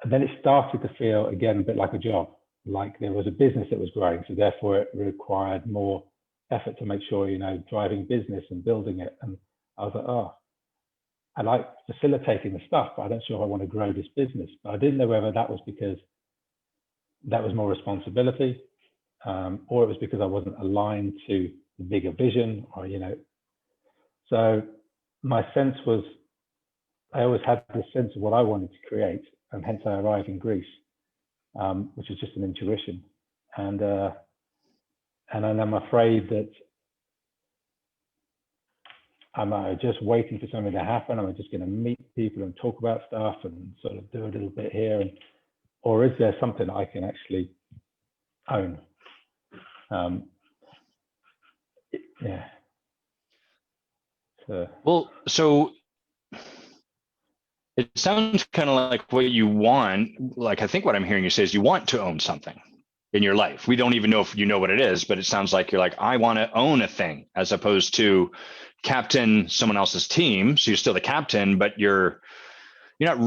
then it started to feel again a bit like a job, like there was a business that was growing. So therefore it required more effort to make sure, driving business and building it. And I was like, oh, I like facilitating the stuff, but I don't sure if I want to grow this business. But I didn't know whether that was because that was more responsibility, or it was because I wasn't aligned to the bigger vision, or, So my sense was, I always had this sense of what I wanted to create, and hence I arrived in Greece, which is just an intuition. And I'm afraid that am I just waiting for something to happen? Am I just going to meet people and talk about stuff and sort of do a little bit here? Or is there something I can actually own? Yeah. So it sounds kind of like what you want. Like, I think what I'm hearing you say is you want to own something in your life. We don't even know if you know what it is, but it sounds like you're like, I want to own a thing, as opposed to captain someone else's team. So you're still the captain, but you're not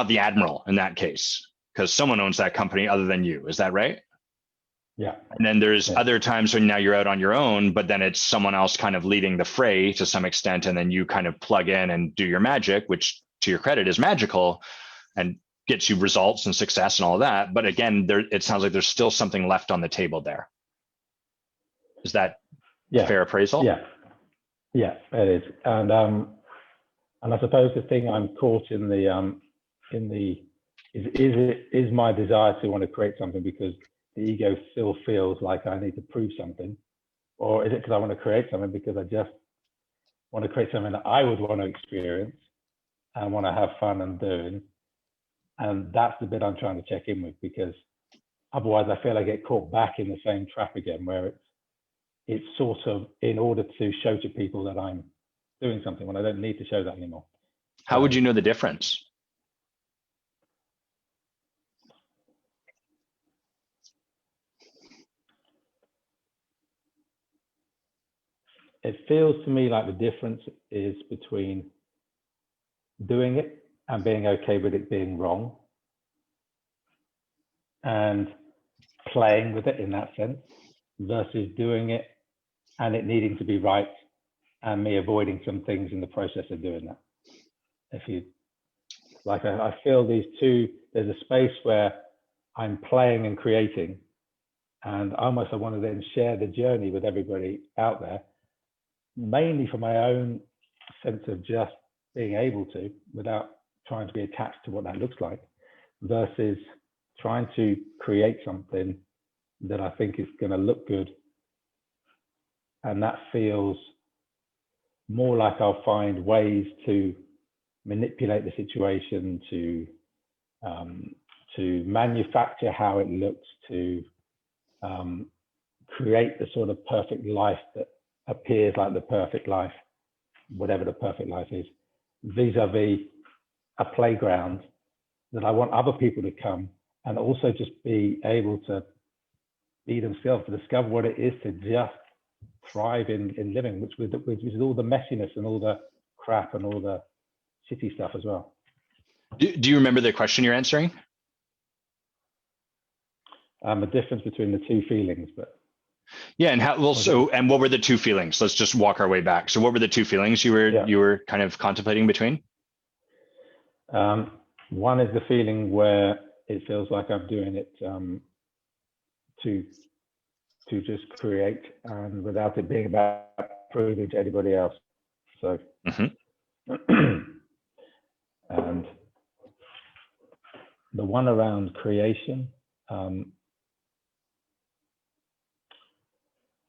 the admiral in that case, because someone owns that company other than you. Is that right? Yeah. And then there's other times when now you're out on your own, but then it's someone else kind of leading the fray to some extent. And then you kind of plug in and do your magic, which to your credit is magical and gets you results and success and all that. But again, it sounds like there's still something left on the table there. Is that fair appraisal? Yeah, it is. And I suppose the thing I'm caught in is my desire to want to create something because the ego still feels like I need to prove something, or is it because I want to create something because I just want to create something that I would want to experience and want to have fun and doing? And that's the bit I'm trying to check in with, because otherwise I feel I get caught back in the same trap again, where it's sort of in order to show to people that I'm doing something when I don't need to show that anymore. How would you know the difference? it feels to me like the difference is between doing it and being okay with it being wrong, and playing with it in that sense, versus doing it and it needing to be right and me avoiding some things in the process of doing that. If you like, I feel these two, there's a space where I'm playing and creating, and almost I want to then share the journey with everybody out there, mainly for my own sense of just being able to, without trying to be attached to what that looks like, versus trying to create something that I think is going to look good. And that feels more like I'll find ways to manipulate the situation, to manufacture how it looks, to create the sort of perfect life that appears like the perfect life, whatever the perfect life is, vis-a-vis a playground that I want other people to come and also just be able to be themselves, to discover what it is to just thrive in living, which is all the messiness and all the crap and all the shitty stuff as well. Do you remember the question you're answering? The difference between the two feelings, but yeah, and and what were the two feelings? Let's just walk our way back. So what were the two feelings you were kind of contemplating between? One is the feeling where it feels like I'm doing it to just create, and without it being about proving to anybody else. So, and the one around creation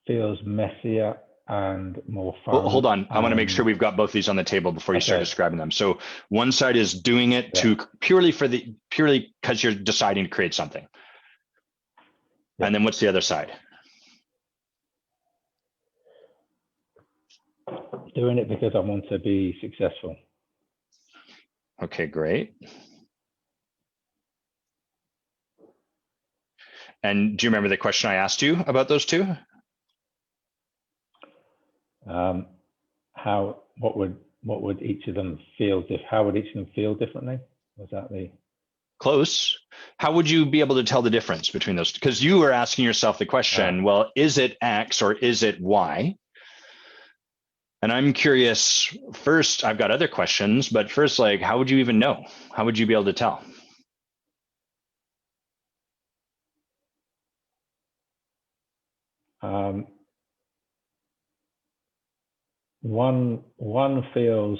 feels messier and more fun. Well, hold on. I want to make sure we've got both these on the table before you start describing them. So one side is doing it purely because you're deciding to create something. Yeah. And then what's the other side? Doing it because I want to be successful. Okay, great. And do you remember the question I asked you about those two? What would each of them feel? How would each of them feel differently? Was that the close? How would you be able to tell the difference between those? Because you were asking yourself the question, well, is it X or is it Y? And I'm curious, first, I've got other questions, but first, like, how would you even know? How would you be able to tell? One feels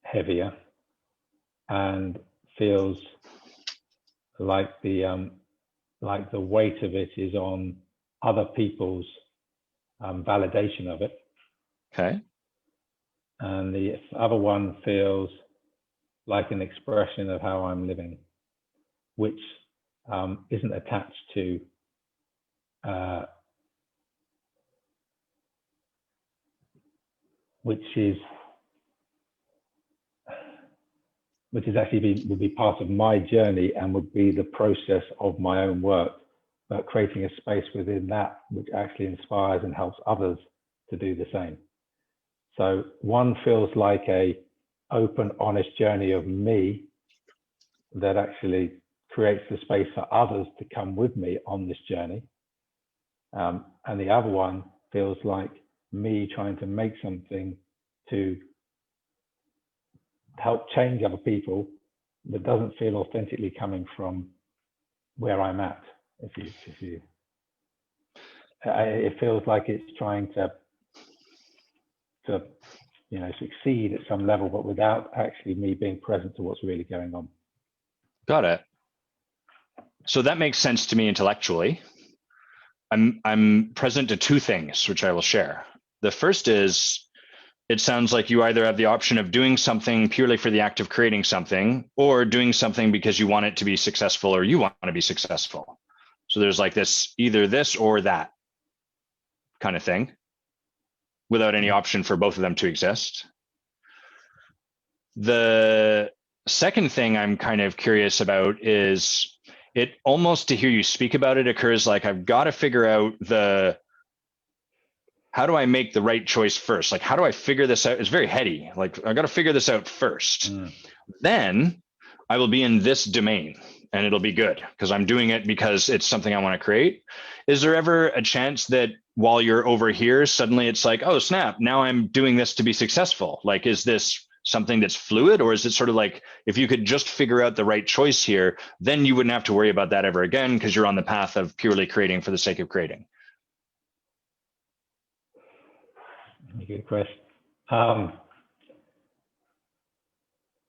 heavier and feels like the weight of it is on other people's validation of it. Okay. And the other one feels like an expression of how I'm living, which isn't attached to which is actually would be part of my journey and would be the process of my own work, but creating a space within that which actually inspires and helps others to do the same. So one feels like a open, honest journey of me that actually creates the space for others to come with me on this journey. And the other one feels like me trying to make something to help change other people that doesn't feel authentically coming from where I'm at. It feels like it's trying to succeed at some level, but without actually me being present to what's really going on. Got it. So that makes sense to me intellectually. I'm present to two things, which I will share. The first is, it sounds like you either have the option of doing something purely for the act of creating something, or doing something because you want it to be successful or you want to be successful. So there's like this, either this or that kind of thing, without any option for both of them to exist. The second thing I'm kind of curious about is, it almost, to hear you speak about it, occurs like I've got to figure out how do I make the right choice first? Like, how do I figure this out? It's very heady. Like, I got to figure this out first. Then I will be in this domain and it'll be good because I'm doing it because it's something I want to create. Is there ever a chance that while you're over here, suddenly it's like, oh, snap, now I'm doing this to be successful? Like, is this something that's fluid, or is it sort of like if you could just figure out the right choice here, then you wouldn't have to worry about that ever again because you're on the path of purely creating for the sake of creating? Good question.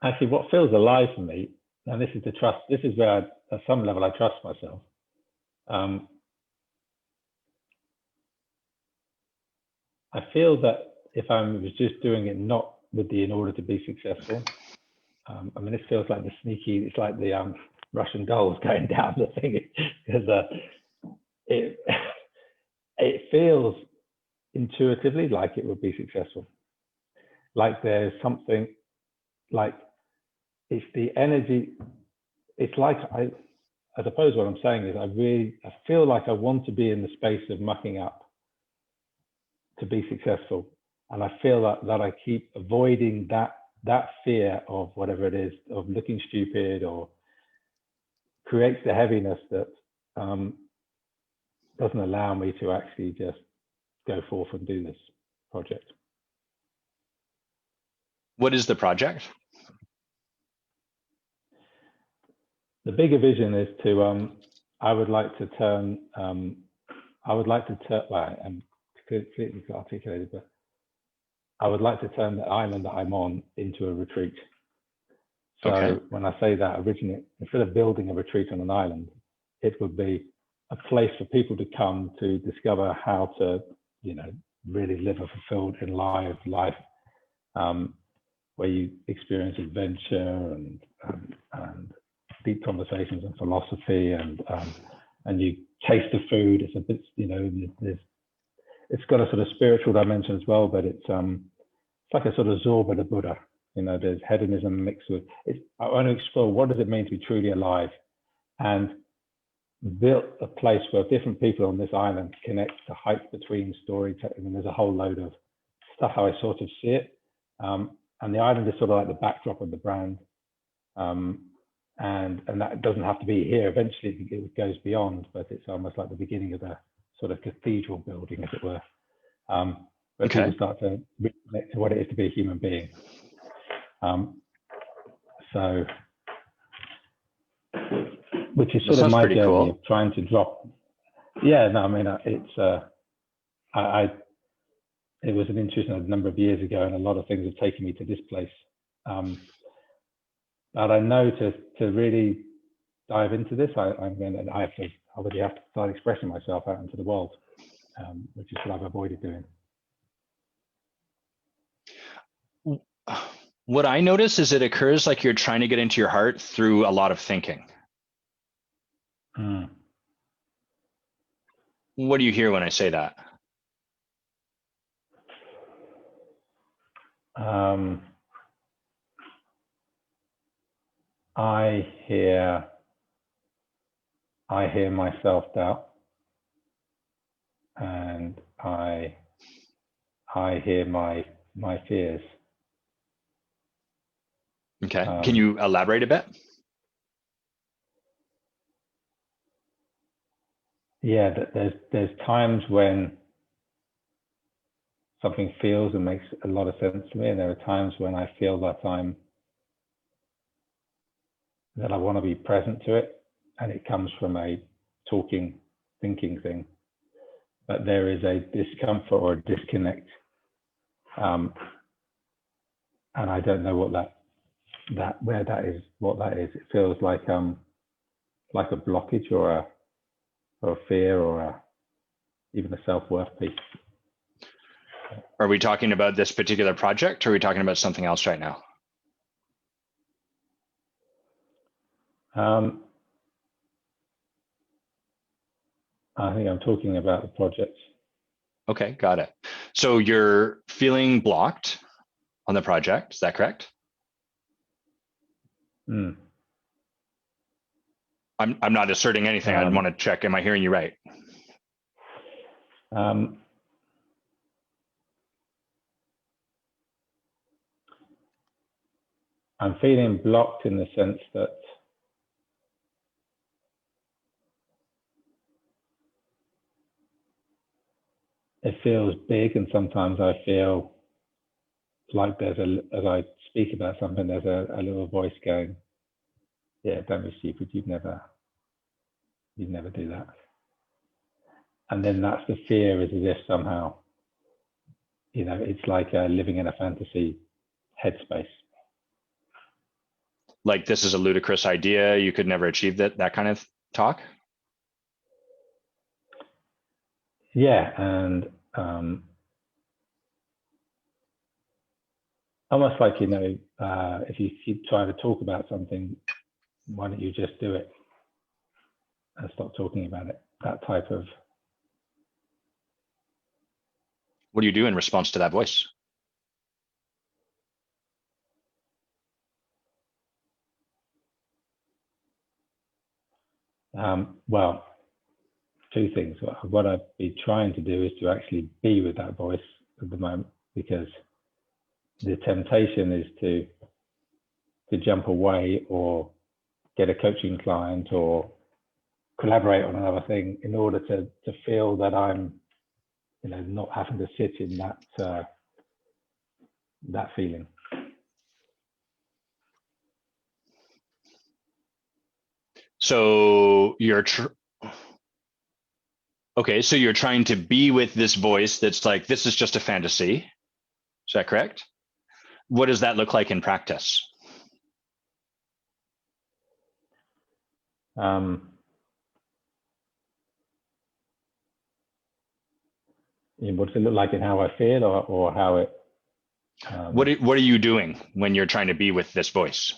Actually, what feels alive for me, and this is the trust, this is where at some level I trust myself. I feel that if I was just doing it not with the in order to be successful, I mean, this feels like the sneaky, it's like the Russian dolls going down the thing, because it feels intuitively like it would be successful. Like there's something, like it's the energy. It's like I suppose what I'm saying is I feel like I want to be in the space of mucking up to be successful, and I feel that I keep avoiding that fear of whatever it is, of looking stupid, or creates the heaviness that doesn't allow me to actually just go forth and do this project. What is the project? The bigger vision is to I would like to turn well, I'm completely articulated, but I would like to turn the island that I'm on into a retreat. So Okay. when I say that, originally, instead of building a retreat on an island, it would be a place for people to come to discover how to, really live a fulfilled and live life, where you experience adventure and deep conversations and philosophy, and you taste the food. It's a bit, it's got a sort of spiritual dimension as well, but it's like a sort of Zorba the Buddha. There's hedonism mixed with it. I want to explore what does it mean to be truly alive, and built a place where different people on this island connect the height between storytelling. I mean, there's a whole load of stuff how I sort of see it, and the island is sort of like the backdrop of the brand, and that doesn't have to be here. Eventually, it goes beyond, but it's almost like the beginning of the sort of cathedral building, as it were, where people start to reconnect to what it is to be a human being. So, which is sort of my journey cool. of trying to drop. Yeah, no, I mean, it's it was an intuition a number of years ago, and a lot of things have taken me to this place. But I know to really dive into this, I obviously have to start expressing myself out into the world, which is what I've avoided doing. What I notice is it occurs like you're trying to get into your heart through a lot of thinking. What do you hear when I say that? I hear my self-doubt, and I hear my fears. Okay. Can you elaborate a bit? Yeah, there's times when something feels and makes a lot of sense to me, and there are times when I feel that I want to be present to it, and it comes from a talking, thinking thing. But there is a discomfort or a disconnect, and I don't know what that is. It feels like a blockage or a fear or even a self-worth piece. Are we talking about this particular project, or are we talking about something else right now? I think I'm talking about the project. Okay, got it. So you're feeling blocked on the project, is that correct? I'm not asserting anything. I want to check. Am I hearing you right? I'm feeling blocked in the sense that it feels big, and sometimes I feel like as I speak about something, there's a little voice going, "Yeah, don't be stupid. You'd never do that." And then that's the fear, is as if somehow, it's like living in a fantasy headspace. Like this is a ludicrous idea. You could never achieve that kind of talk. Yeah, and almost like, if you keep trying to talk about something, why don't you just do it and stop talking about it? That type of. What do you do in response to that voice? Well, two things. What I'd be trying to do is to actually be with that voice at the moment, because the temptation is to jump away or get a coaching client or collaborate on another thing in order to feel that I'm, not having to sit in that feeling. So you're okay. So you're trying to be with this voice that's like, this is just a fantasy. Is that correct? What does that look like in practice? What does it look like in how I feel, or how it? What are you doing when you're trying to be with this voice?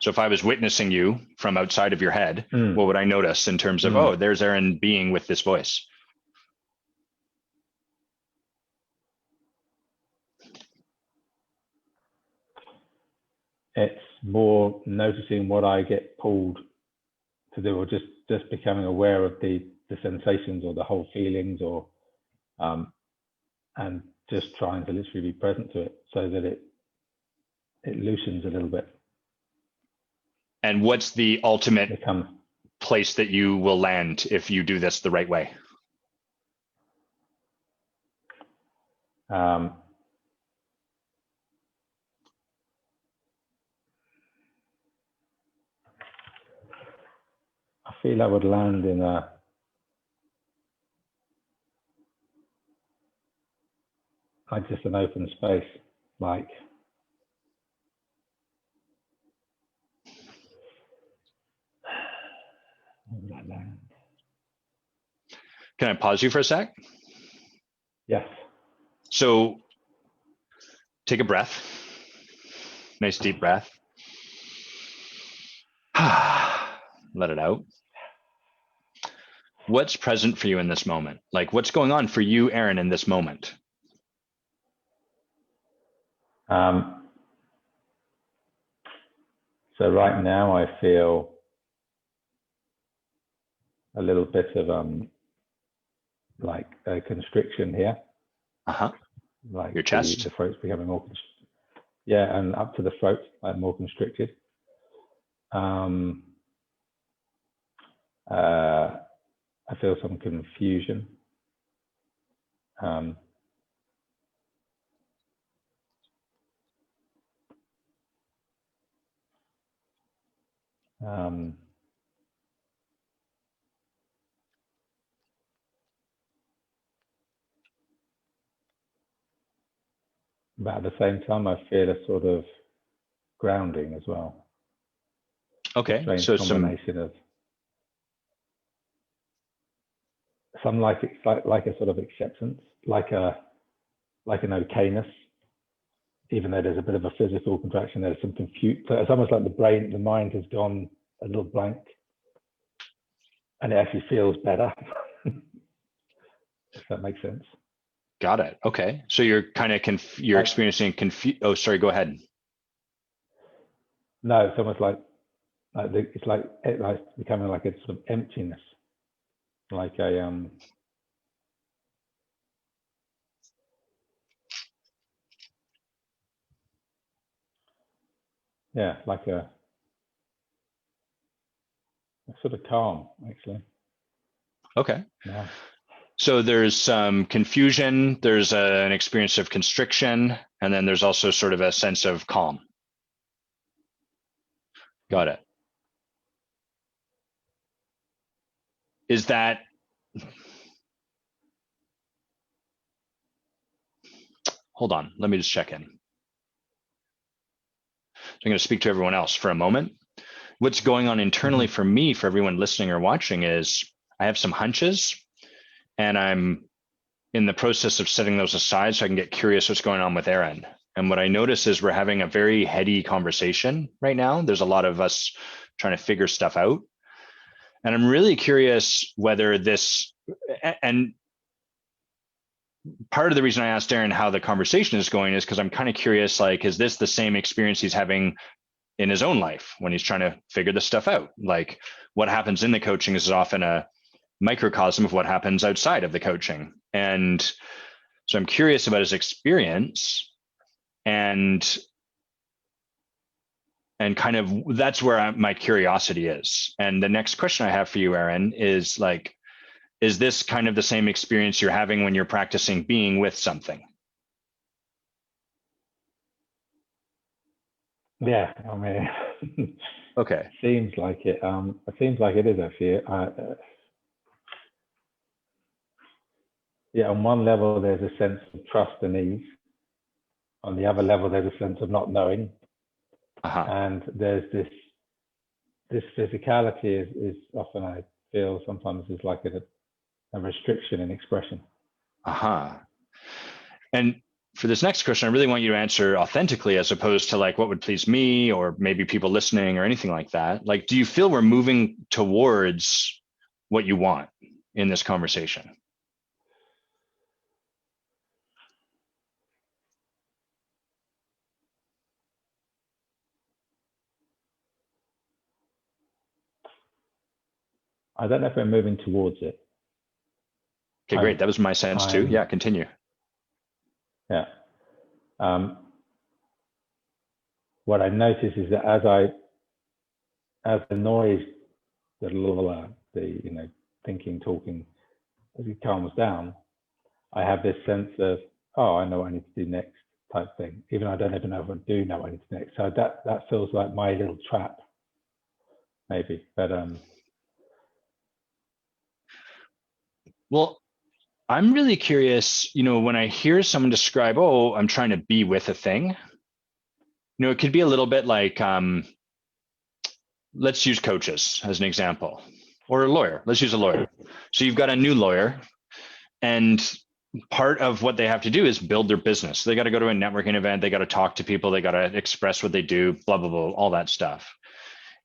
So if I was witnessing you from outside of your head, what would I notice in terms of, oh, there's Aaron being with this voice? It's more noticing what I get pulled to do, or just becoming aware of the sensations or the whole feelings, or and just trying to literally be present to it so that it loosens a little bit. And what's the ultimate place that you will land if you do this the right way? I feel I would land in like just an open space, like where would I land? Can I pause you for a sec? Yes. So take a breath. Nice deep breath. Let it out. What's present for you in this moment? Like, what's going on for you, Aaron, in this moment? So right now I feel a little bit of like a constriction here. Like your chest. The throat's becoming more and up to the throat, like more constricted. I feel some confusion. But at the same time, I feel a sort of grounding as well. Okay, a strange so combination of some like a sort of acceptance, like an okayness, even though there's a bit of a physical contraction. There's some confusion. It's almost like the mind has gone a little blank, and it actually feels better. If that makes sense. Got it. Okay, so you're kind of you're experiencing Oh, sorry. Go ahead. No, it's almost like it's becoming like a sort of emptiness, like a yeah, like a sort of calm, actually. Okay. Yeah. So there's some confusion, there's an experience of constriction, and then there's also sort of a sense of calm. Got it. Is that, hold on, let me just check in. So I'm going to speak to everyone else for a moment. What's going on internally for me, for everyone listening or watching, is I have some hunches, and I'm in the process of setting those aside so I can get curious what's going on with Aaron. And what I notice is we're having a very heady conversation right now. There's a lot of us trying to figure stuff out. And I'm really curious whether this, and part of the reason I asked Aaron how the conversation is going is because I'm kind of curious, like, is this the same experience he's having in his own life when he's trying to figure this stuff out? Like, what happens in the coaching is often a microcosm of what happens outside of the coaching. And so I'm curious about his experience, and kind of that's where my curiosity is. And the next question I have for you, Aaron, is like, is this kind of the same experience you're having when you're practicing being with something? Yeah, I mean, Okay. seems like it. It seems like it is actually. Yeah, on one level, there's a sense of trust and ease. On the other level, there's a sense of not knowing. And there's this physicality is often, I feel sometimes, is like a restriction in expression. And for this next question, I really want you to answer authentically, as opposed to like what would please me or maybe people listening or anything like that. Like, do you feel we're moving towards what you want in this conversation? I don't know if we're moving towards it. Okay, great. That was my sense too. Yeah, continue. Yeah. What I notice is that as the noise, the thinking, talking, as it calms down, I have this sense of, oh, I know what I need to do next type thing, even though I don't even know if I do know what I need to do next. So that feels like my little trap, maybe. But well, I'm really curious, when I hear someone describe, oh, I'm trying to be with a thing, it could be a little bit like, let's use coaches as an example, or a lawyer. Let's use a lawyer. So you've got a new lawyer, and part of what they have to do is build their business. They got to go to a networking event. They got to talk to people. They got to express what they do, blah, blah, blah, all that stuff.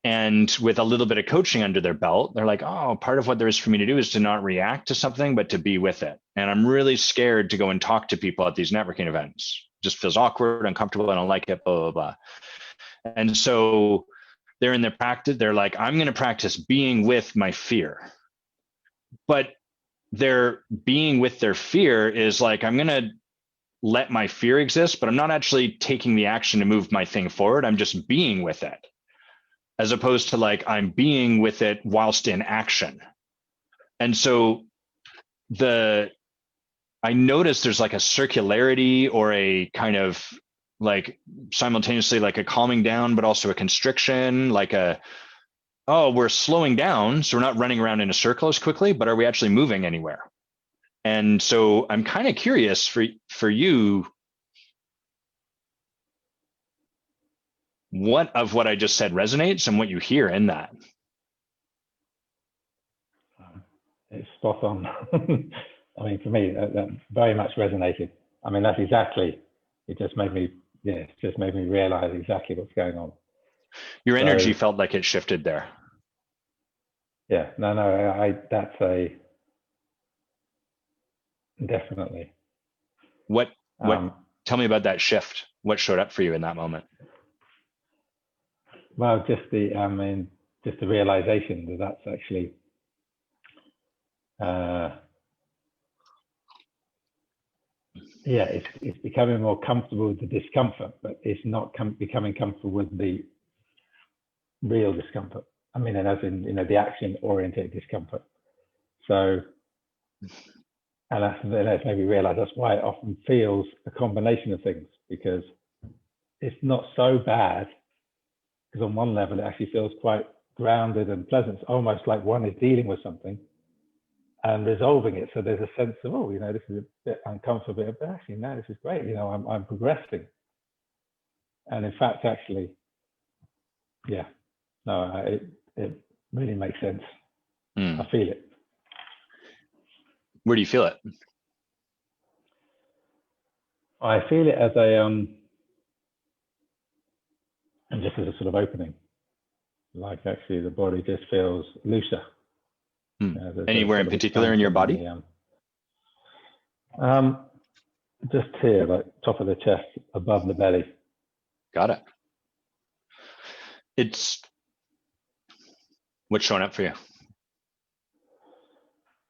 And with a little bit of coaching under their belt, they're like, oh, part of what there is for me to do is to not react to something, but to be with it. And I'm really scared to go and talk to people at these networking events. It just feels awkward, uncomfortable. I don't like it, blah, blah, blah. And so they're in their practice. They're like, I'm going to practice being with my fear. But their being with their fear is like, I'm going to let my fear exist, but I'm not actually taking the action to move my thing forward. I'm just being with it, as opposed to like, I'm being with it whilst in action. And so I notice there's like a circularity, or a kind of like simultaneously like a calming down, but also a constriction, like oh, we're slowing down. So we're not running around in a circle as quickly, but are we actually moving anywhere? And so I'm kind of curious for you, what of what I just said resonates and what you hear in that. It's spot on. I mean, for me, that very much resonated. I mean, that's exactly, it just made me realize exactly what's going on. Your energy felt like it shifted there. Yeah, no, that's definitely. Tell me about that shift. What showed up for you in that moment? Well, just the realization that that's actually, it's becoming more comfortable with the discomfort, but it's not becoming comfortable with the real discomfort. I mean, and as in, the action-oriented discomfort. So, and that's made me realize that's why it often feels a combination of things, because it's not so bad, because on one level, it actually feels quite grounded and pleasant. It's almost like one is dealing with something and resolving it. So there's a sense of, this is a bit uncomfortable, but actually, no, this is great. I'm progressing. And in fact, actually, yeah, no, it really makes sense. I feel it. Where do you feel it? I feel it as and just as a sort of opening, like actually the body just feels looser. Anywhere in particular in your body? Just here, like top of the chest, above the belly. Got it. What's showing up for you?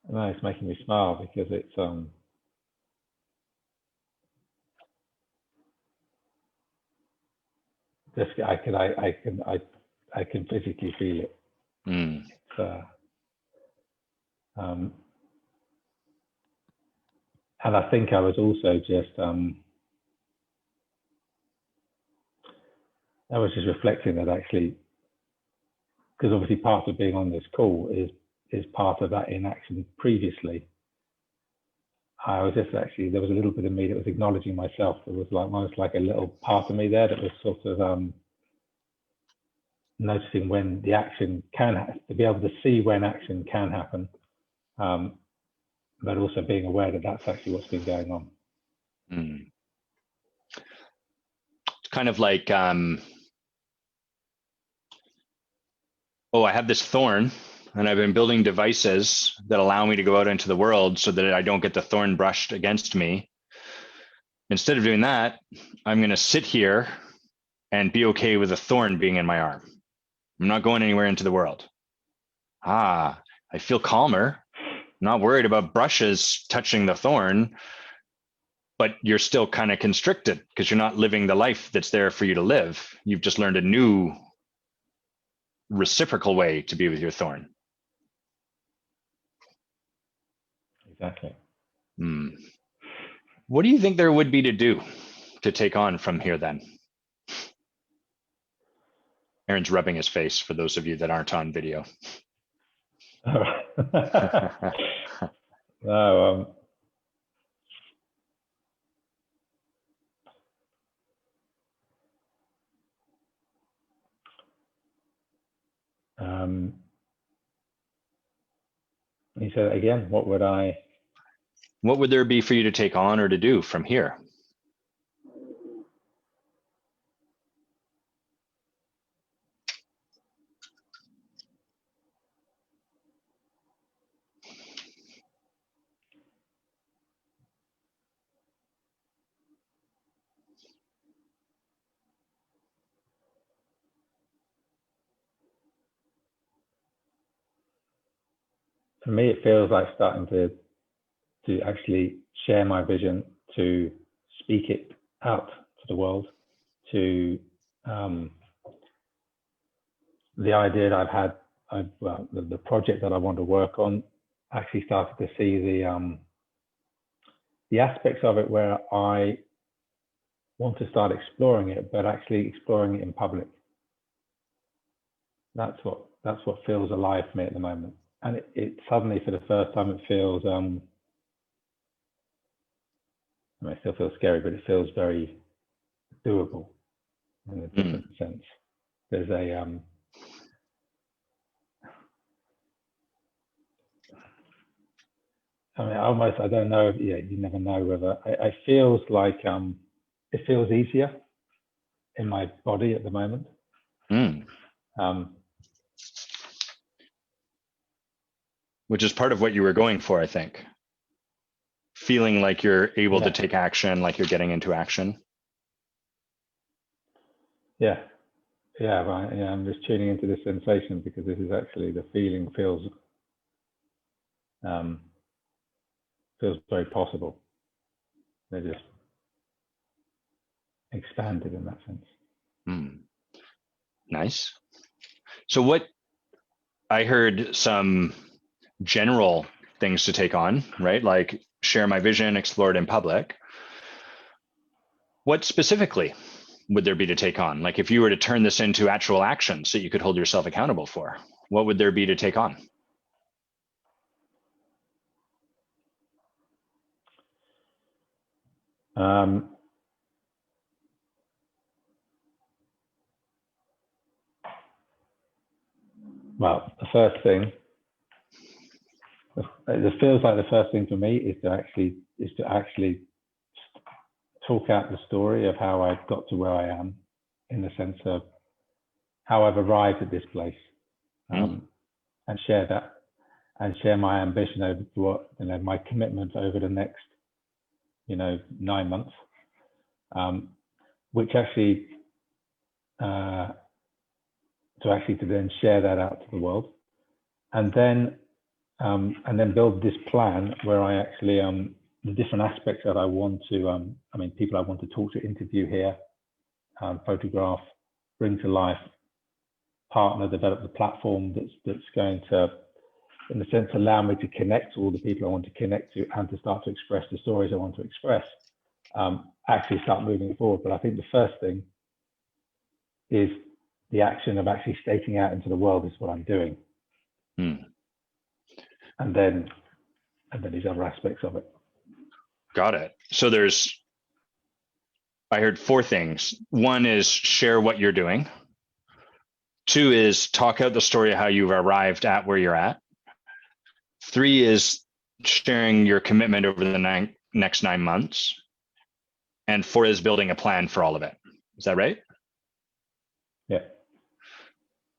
No, it's making me smile because it's just I can physically feel it. And I think I was also just I was just reflecting that actually, because obviously part of being on this call is part of that inaction previously. I was just actually, there was a little bit of me that was acknowledging myself. There was almost like a little part of me there that was sort of noticing when the action can happen, to be able to see when action can happen, but also being aware that that's actually what's been going on. It's kind of like, I have this thorn, and I've been building devices that allow me to go out into the world so that I don't get the thorn brushed against me. Instead of doing that, I'm going to sit here and be okay with a thorn being in my arm. I'm not going anywhere into the world. I feel calmer. I'm not worried about brushes touching the thorn, but you're still kind of constricted because you're not living the life that's there for you to live. You've just learned a new reciprocal way to be with your thorn. Exactly. What do you think there would be to do to take on from here then? Aaron's rubbing his face for those of you that aren't on video. No, you said it again. What would there be for you to take on or to do from here? For me, it feels like starting to actually share my vision, to speak it out to the world, to the idea that I've had, the project that I want to work on, actually started to see the aspects of it where I want to start exploring it, but actually exploring it in public. That's what feels alive for me at the moment. And it suddenly, for the first time, it feels, it still feels scary, but it feels very doable in a different sense. There's a, I don't know, you never know whether, it feels like, it feels easier in my body at the moment. Which is part of what you were going for, I think. Feeling like you're able to take action, like you're getting into action. Yeah, right. Yeah, I'm just tuning into this sensation because this is actually, the feeling feels very possible. They're just expanded in that sense. Nice. So what I heard some general things to take on, right? Like share my vision, explore it in public. What specifically would there be to take on? Like if you were to turn this into actual actions that you could hold yourself accountable for, what would there be to take on? Well, the first thing, it feels like the first thing for me is to actually talk out the story of how I got to where I am, in the sense of how I've arrived at this place, and share that, and share my ambition over what, my commitment over the next, 9 months, which actually, to then share that out to the world, and then build this plan where I actually, the different aspects that I want to, people I want to talk to, interview here, photograph, bring to life, partner, develop the platform that's going to, in a sense, allow me to connect to all the people I want to connect to, and to start to express the stories I want to express, actually start moving forward. But I think the first thing is the action of actually stating out into the world is what I'm doing. And then these other aspects of it. Got it. So I heard 4 things. 1 is share what you're doing. 2 is talk out the story of how you've arrived at where you're at. 3 is sharing your commitment over the next 9 months. And 4 is building a plan for all of it. Is that right? Yeah.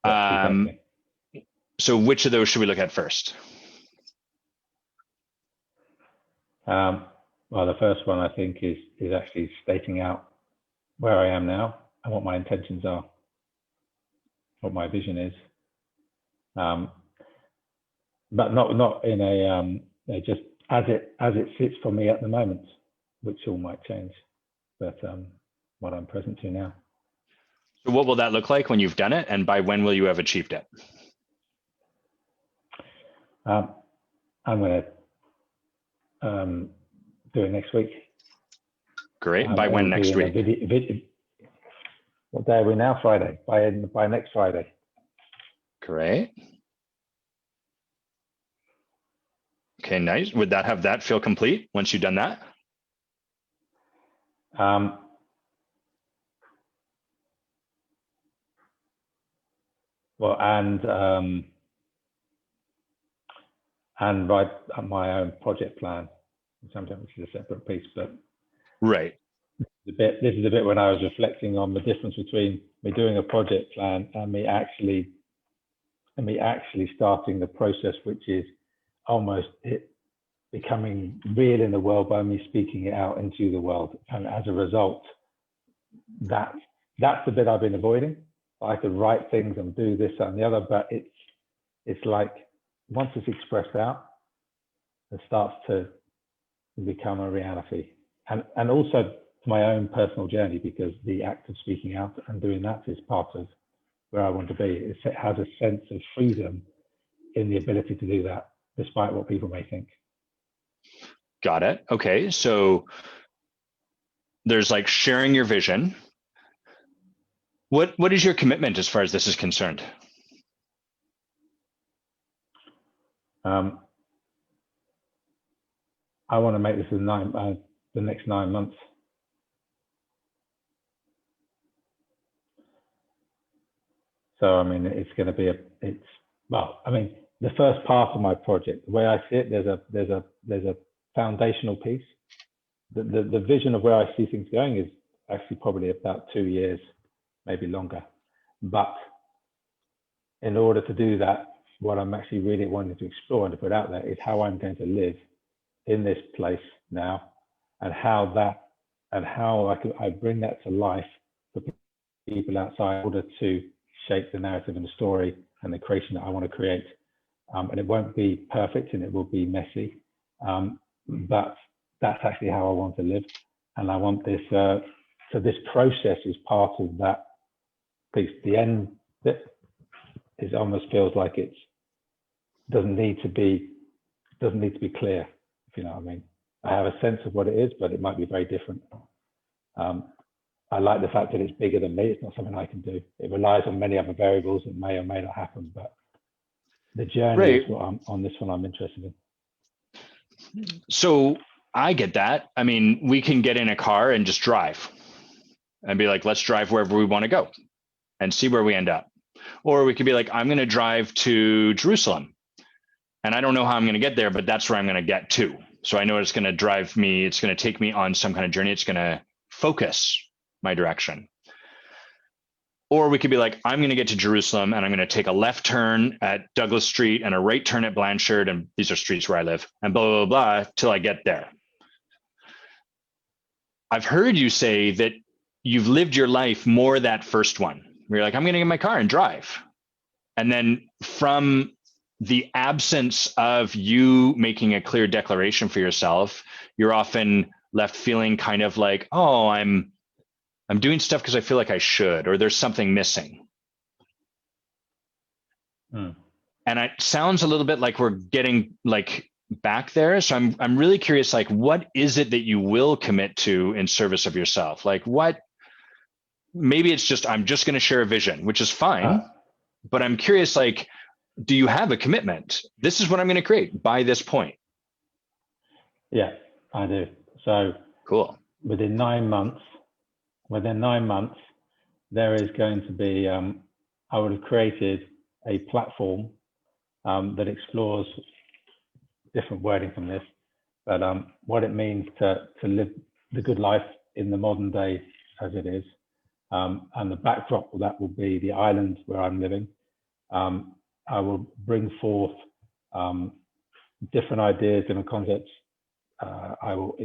Exactly. So which of those should we look at first? Well, the first one I think is actually stating out where I am now and what my intentions are, what my vision is, but not in a just as it sits for me at the moment, which all might change, but what I'm present to now. So what will that look like when you've done it, and by when will you have achieved it? I'm going to do it next week. Great. By when next week? What day are we now? Friday. By next Friday. Great. Okay, nice. Would that have that feel complete once you've done that? Well, and write my own project plan, sometimes which is a separate piece, but right. This is the bit when I was reflecting on the difference between me doing a project plan and me actually starting the process, which is almost it becoming real in the world by me speaking it out into the world. And as a result, that's the bit I've been avoiding. I could write things and do this, that, and the other, but it's like once it's expressed out, it starts to become a reality. And also my own personal journey, because the act of speaking out and doing that is part of where I want to be. It has a sense of freedom in the ability to do that, despite what people may think. Got it. Okay. So there's like sharing your vision. What is your commitment as far as this is concerned? I want to make this the next 9 months. So, it's going to be the first part of my project, the way I see it, there's a foundational piece. The vision of where I see things going is actually probably about 2 years, maybe longer. But in order to do that, what I'm actually really wanting to explore and to put out there is how I'm going to live in this place now, and how I bring that to life for people outside in order to shape the narrative and the story and the creation that I want to create. And it won't be perfect and it will be messy, but that's actually how I want to live. And I want this, so this process is part of that piece. The end, it almost feels like it doesn't need to be clear, if you know what I mean. I have a sense of what it is, but it might be very different. I like the fact that it's bigger than me. It's not something I can do. It relies on many other variables that may or may not happen, but the journey is what on this one I'm interested in. So I get that. I mean, we can get in a car and just drive and be like, let's drive wherever we want to go and see where we end up. Or we could be like, I'm going to drive to Jerusalem and I don't know how I'm going to get there, but that's where I'm going to get to. So I know it's going to drive me, it's going to take me on some kind of journey. It's going to focus my direction. Or we could be like, I'm going to get to Jerusalem and I'm going to take a left turn at Douglas Street and a right turn at Blanchard. And these are streets where I live and blah, blah, blah, till I get there. I've heard you say that you've lived your life more that first one. Where you're like, I'm going to get in my car and drive. And then from the absence of you making a clear declaration for yourself, you're often left feeling kind of like, oh, I'm doing stuff because I feel like I should, or there's something missing. And it sounds a little bit like we're getting like back there. So I'm really curious, like, what is it that you will commit to in service of yourself? Like what, maybe it's just, I'm just going to share a vision, which is fine, but I'm curious, like, do you have a commitment? This is what I'm going to create by this point. Yeah, I do. So cool. Within 9 months, there is going to be, I would have created a platform that explores different wording from this, but what it means to live the good life in the modern day as it is. And the backdrop of that will be the island where I'm living. I will bring forth different ideas, different concepts. I will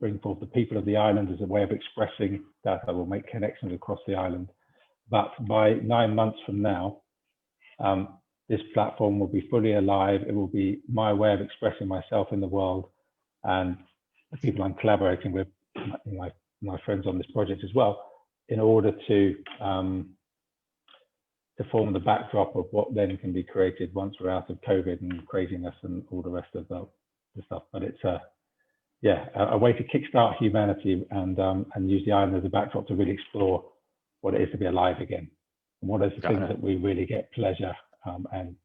bring forth the people of the island as a way of expressing that. I will make connections across the island. But by 9 months from now, this platform will be fully alive. It will be my way of expressing myself in the world, and the people I'm collaborating with, my friends on this project as well, in order to form the backdrop of what then can be created once we're out of COVID and craziness and all the rest of the stuff. But it's a way to kickstart humanity and use the island as a backdrop to really explore what it is to be alive again, and what are the things that we really get pleasure and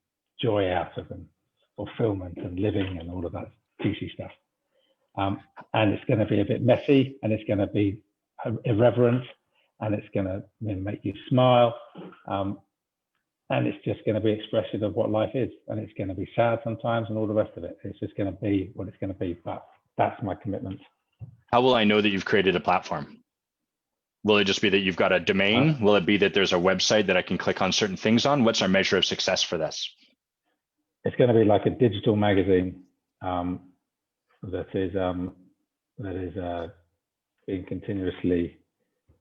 joy out of, and fulfillment and living and all of that juicy stuff. And it's going to be a bit messy, and it's going to be irreverent, and it's going to make you smile. And it's just going to be expressive of what life is. And it's going to be sad sometimes and all the rest of it. It's just going to be what it's going to be. But that's my commitment. How will I know that you've created a platform? Will it just be that you've got a domain? Will it be that there's a website that I can click on certain things on? What's our measure of success for this? It's going to be like a digital magazine that is being continuously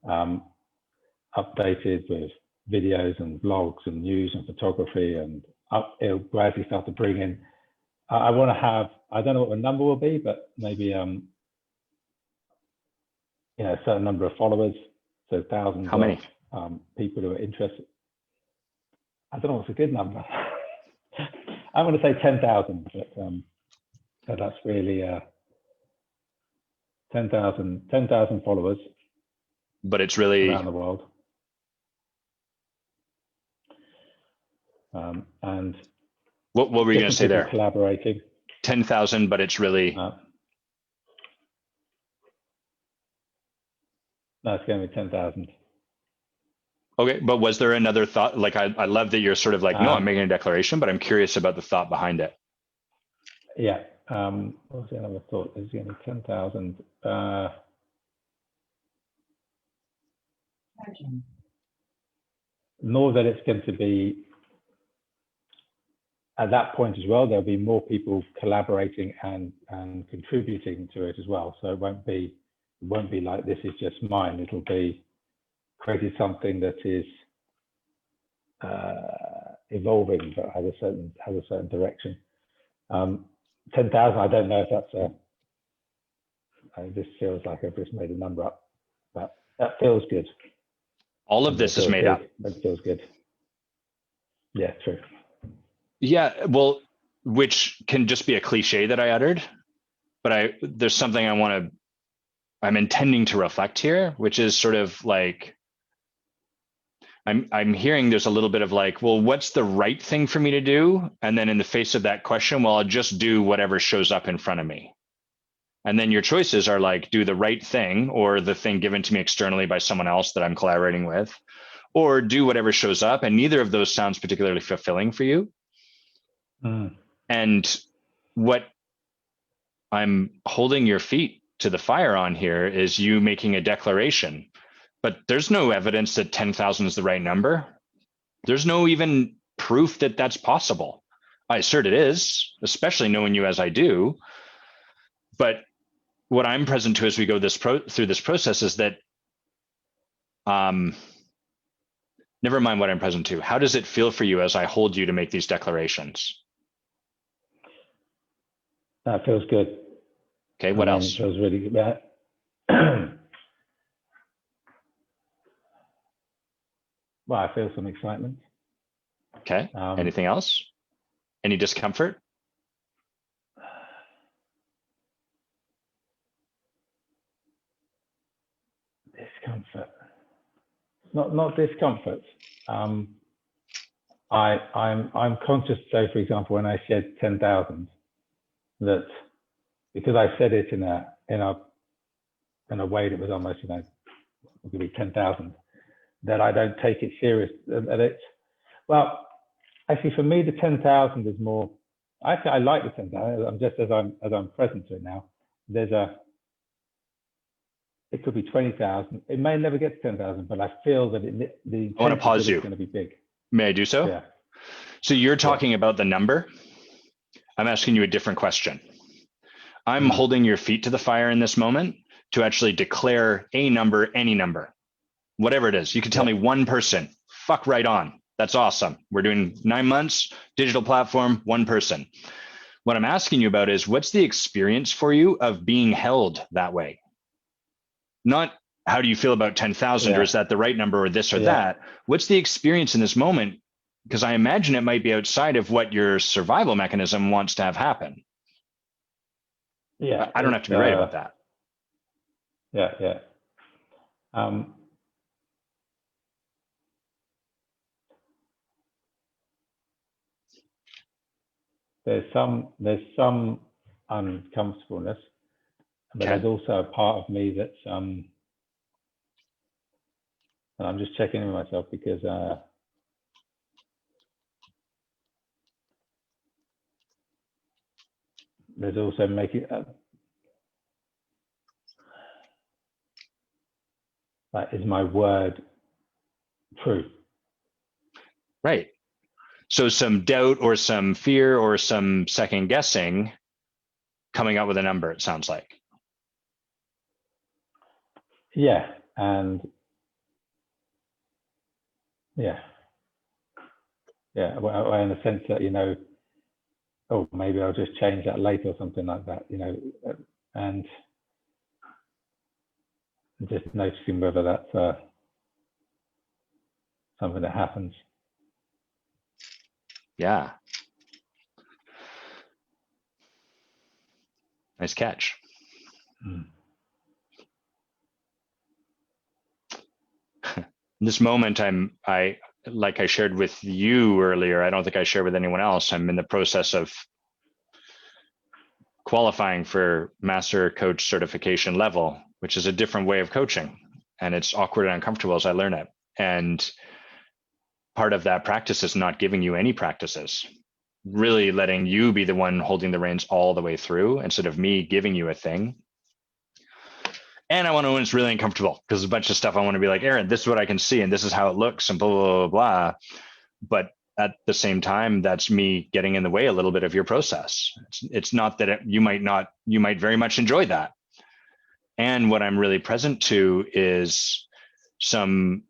updated with videos and blogs and news and photography, and it'll gradually start to bring in. I want to have, I don't know what the number will be, but maybe a certain number of followers, so thousands. How many? Of people who are interested. I don't know what's a good number. I'm going to say 10,000, but that's really 10,000 followers. But it's really around the world. And what were you going to say there? Collaborating. 10,000, but it's really. No, it's going to be 10,000. Okay, but was there another thought? Like, I love that you're sort of like, no, I'm making a declaration, but I'm curious about the thought behind it. Yeah. What was the other thought? There's going to be 10,000. More that it's going to be, at that point as well, there'll be more people collaborating and contributing to it as well. So it won't be like this is just mine. It'll be created something that is evolving, but has a certain direction. 10,000. I don't know if that's this feels like I've just made a number up, but that feels good. All of this is made up. That feels good. Yeah, true. Yeah, well, which can just be a cliche that I uttered, but there's something I'm intending to reflect here, which is sort of like I'm hearing there's a little bit of like, well, what's the right thing for me to do? And then in the face of that question, well, I'll just do whatever shows up in front of me. And then your choices are like, do the right thing or the thing given to me externally by someone else that I'm collaborating with, or do whatever shows up. And neither of those sounds particularly fulfilling for you. And what I'm holding your feet to the fire on here is you making a declaration, but there's no evidence that 10,000 is the right number. There's no even proof that that's possible. I assert it is, especially knowing you as I do. But what I'm present to as we go through this process is that, never mind what I'm present to. How does it feel for you as I hold you to make these declarations? That feels good. Okay, what else? It feels really good. Well, I feel some excitement. Okay, anything else? Any discomfort? Discomfort. Not discomfort. I'm conscious, say, for example, when I said 10,000, that because I said it in a way that was almost, it could be 10,000, that I don't take it serious. That it's, well, actually for me, the 10,000 is more, actually I like the 10,000. I'm just, as I'm present to it now, it could be 20,000. It may never get to 10,000, but I feel that the I want to pause you. It's going to be big. May I do so? Yeah. So you're talking about the number. I'm asking you a different question. I'm holding your feet to the fire in this moment to actually declare a number, any number, whatever it is. You can tell me one person. Fuck right on. That's awesome. We're doing 9 months, digital platform, one person. What I'm asking you about is what's the experience for you of being held that way? Not how do you feel about 10,000 or is that the right number or this or that? What's the experience in this moment? Because I imagine it might be outside of what your survival mechanism wants to have happen. Yeah. I don't have to be right about that. Yeah. There's some uncomfortableness, but there's also a part of me that's and I'm just checking in with myself because there's also making is my word true? Right. So some doubt or some fear or some second guessing coming up with a number, it sounds like. Yeah. And well, in the sense that, oh, maybe I'll just change that later or something like that, and just noticing whether that's something that happens. Yeah. Nice catch. In this moment, I like I shared with you earlier, I don't think I shared with anyone else. I'm in the process of qualifying for master coach certification level, which is a different way of coaching. And it's awkward and uncomfortable as I learn it. And part of that practice is not giving you any practices, really letting you be the one holding the reins all the way through instead of me giving you a thing. And I want to know when it's really uncomfortable because there's a bunch of stuff I want to be like, Aaron, this is what I can see and this is how it looks and blah, blah, blah, blah. But at the same time, that's me getting in the way a little bit of your process. It's not that you might very much enjoy that. And what I'm really present to is some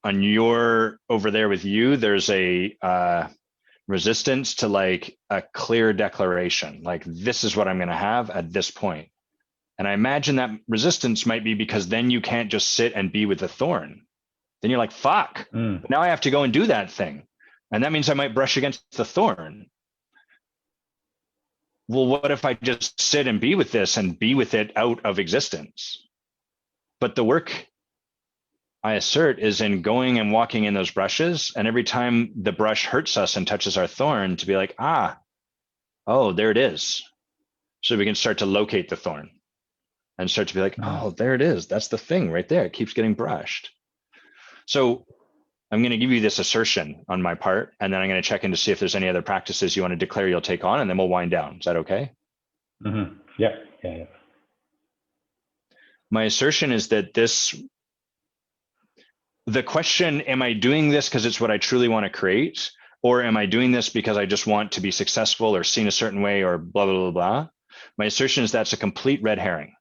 on your over there with you, there's a resistance to like a clear declaration, like this is what I'm going to have at this point. And I imagine that resistance might be because then you can't just sit and be with the thorn. Then you're like, fuck, now I have to go and do that thing. And that means I might brush against the thorn. Well, what if I just sit and be with this and be with it out of existence? But the work I assert is in going and walking in those brushes. And every time the brush hurts us and touches our thorn, to be like, oh, there it is. So we can start to locate the thorn and start to be like, oh, there it is. That's the thing right there. It keeps getting brushed. So I'm going to give you this assertion on my part, and then I'm going to check in to see if there's any other practices you want to declare you'll take on, and then we'll wind down. Is that okay? Mm-hmm. Yeah. My assertion is that the question, am I doing this because it's what I truly want to create? Or am I doing this because I just want to be successful or seen a certain way or blah, blah, blah, blah? My assertion is that's a complete red herring.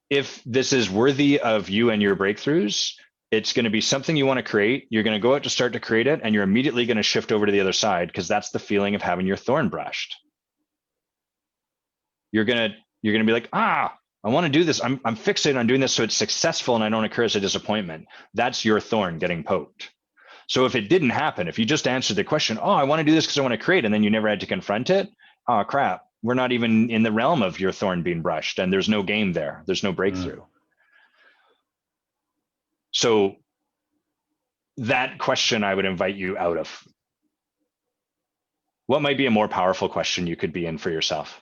If this is worthy of you and your breakthroughs, it's going to be something you want to create. You're going to go out to start to create it, and you're immediately going to shift over to the other side because that's the feeling of having your thorn brushed. You're going to be like, I want to do this. I'm fixated on doing this so it's successful and I don't occur as a disappointment. That's your thorn getting poked. So if it didn't happen, if you just answered the question, I want to do this because I want to create, and then you never had to confront it, crap, we're not even in the realm of your thorn being brushed, and there's no game there. There's no breakthrough. So that question I would invite you out of. What might be a more powerful question you could be in for yourself?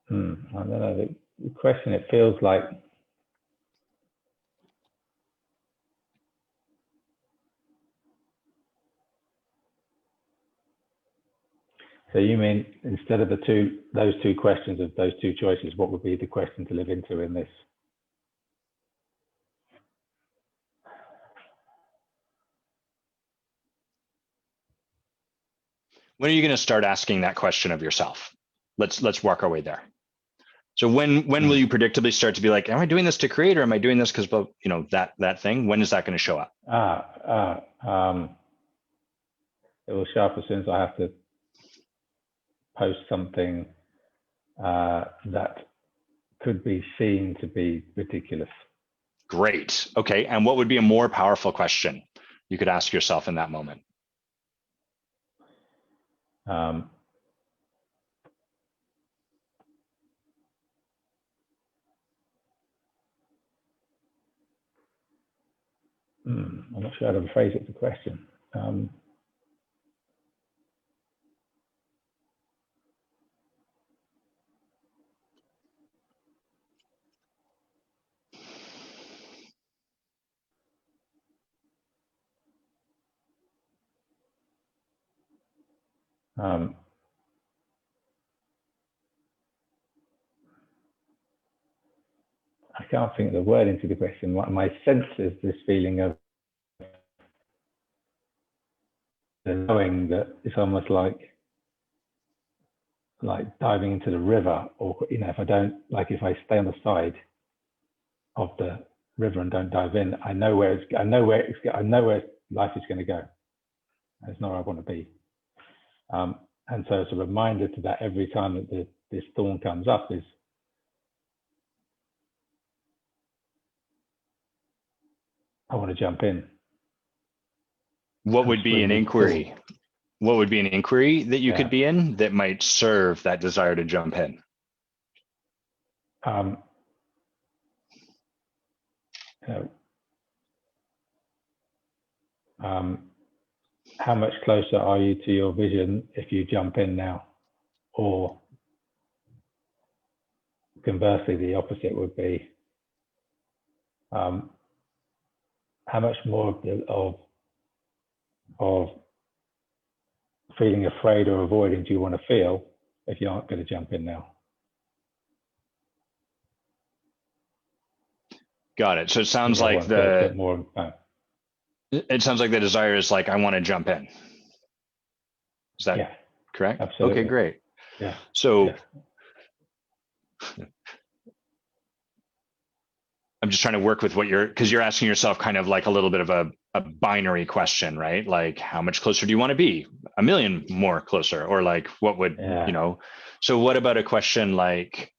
I don't know. The question, it feels like so you mean instead of those two questions of those two choices, what would be the question to live into in this? When are you going to start asking that question of yourself? Let's work our way there. So when will you predictably start to be like, am I doing this to create, or am I doing this because that thing? When is that going to show up? It will show up as soon as I have to post something that could be seen to be ridiculous. Great. Okay. And what would be a more powerful question you could ask yourself in that moment? I'm not sure how to phrase it as a question. I can't think of the word into the question. My sense is this feeling of knowing that it's almost like diving into the river, or if I stay on the side of the river and don't dive in, I know where life is going to go. It's not where I want to be. And so it's a reminder to that every time that this thorn comes up is I want to jump in. What would be an inquiry? What would be an inquiry that you could be in that might serve that desire to jump in? How much closer are you to your vision if you jump in now? Or conversely, the opposite would be how much more of feeling afraid or avoiding do you want to feel if you aren't going to jump in now? Got it. So it sounds like it sounds like the desire is like, I want to jump in. Is that correct? Absolutely. Okay, great. Yeah. So I'm just trying to work with what because you're asking yourself kind of like a little bit of a binary question, right? Like, how much closer do you want to be? A million more closer, or like, what would, so what about a question like,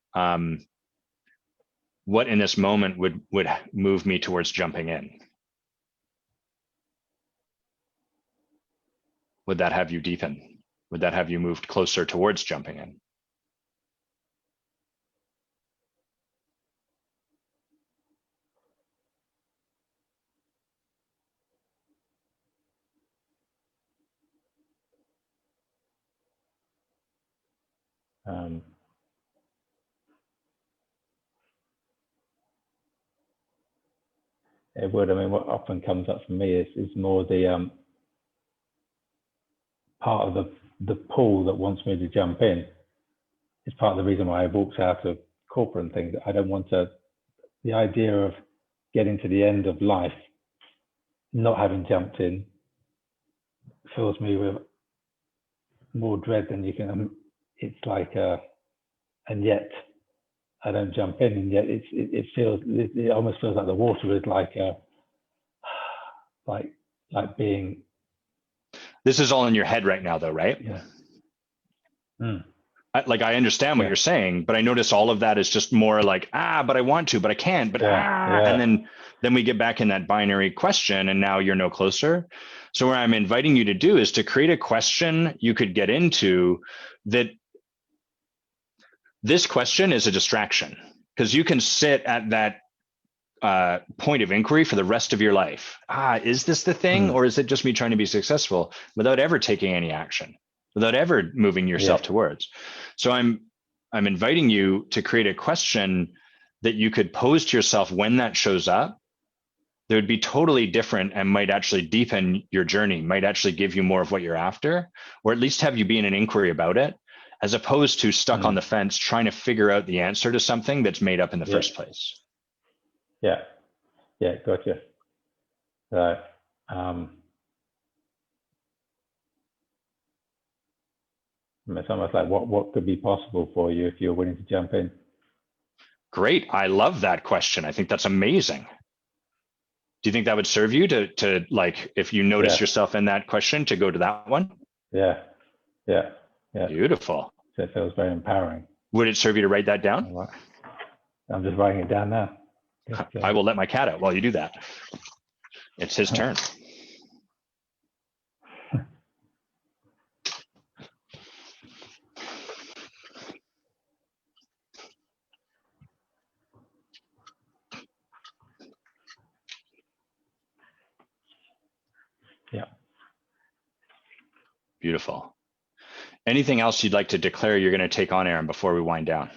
what in this moment would move me towards jumping in? Would that have you deepen? Would that have you moved closer towards jumping in? It would. I mean, what often comes up for me is more the part of the pull that wants me to jump in. It's part of the reason why I walked out of corporate and things. I don't want to. The idea of getting to the end of life, not having jumped in, fills me with more dread than you can. It's like, and yet I don't jump in, and yet it almost feels like the water is like being. This is all in your head right now, though, right? Yeah. I understand what you're saying, but I notice all of that is just more like, but I want to, but I can't, but and then we get back in that binary question, and now you're no closer. So what I'm inviting you to do is to create a question you could get into that. This question is a distraction, because you can sit at that point of inquiry for the rest of your life. Is this the thing, or is it just me trying to be successful, without ever taking any action, without ever moving yourself towards? So I'm inviting you to create a question that you could pose to yourself when that shows up, that would be totally different and might actually deepen your journey, might actually give you more of what you're after, or at least have you be in an inquiry about it, as opposed to stuck on the fence trying to figure out the answer to something that's made up in the first place. Yeah, gotcha. Right. It's almost like what could be possible for you if you're willing to jump in. Great. I love that question. I think that's amazing. Do you think that would serve you to like, if you notice yourself in that question, to go to that one? Yeah. Beautiful. So it feels very empowering. Would it serve you to write that down? I'm just writing it down now. I will let my cat out while you do that. It's his turn. Yeah. Beautiful. Anything else you'd like to declare you're going to take on, Aaron, before we wind down?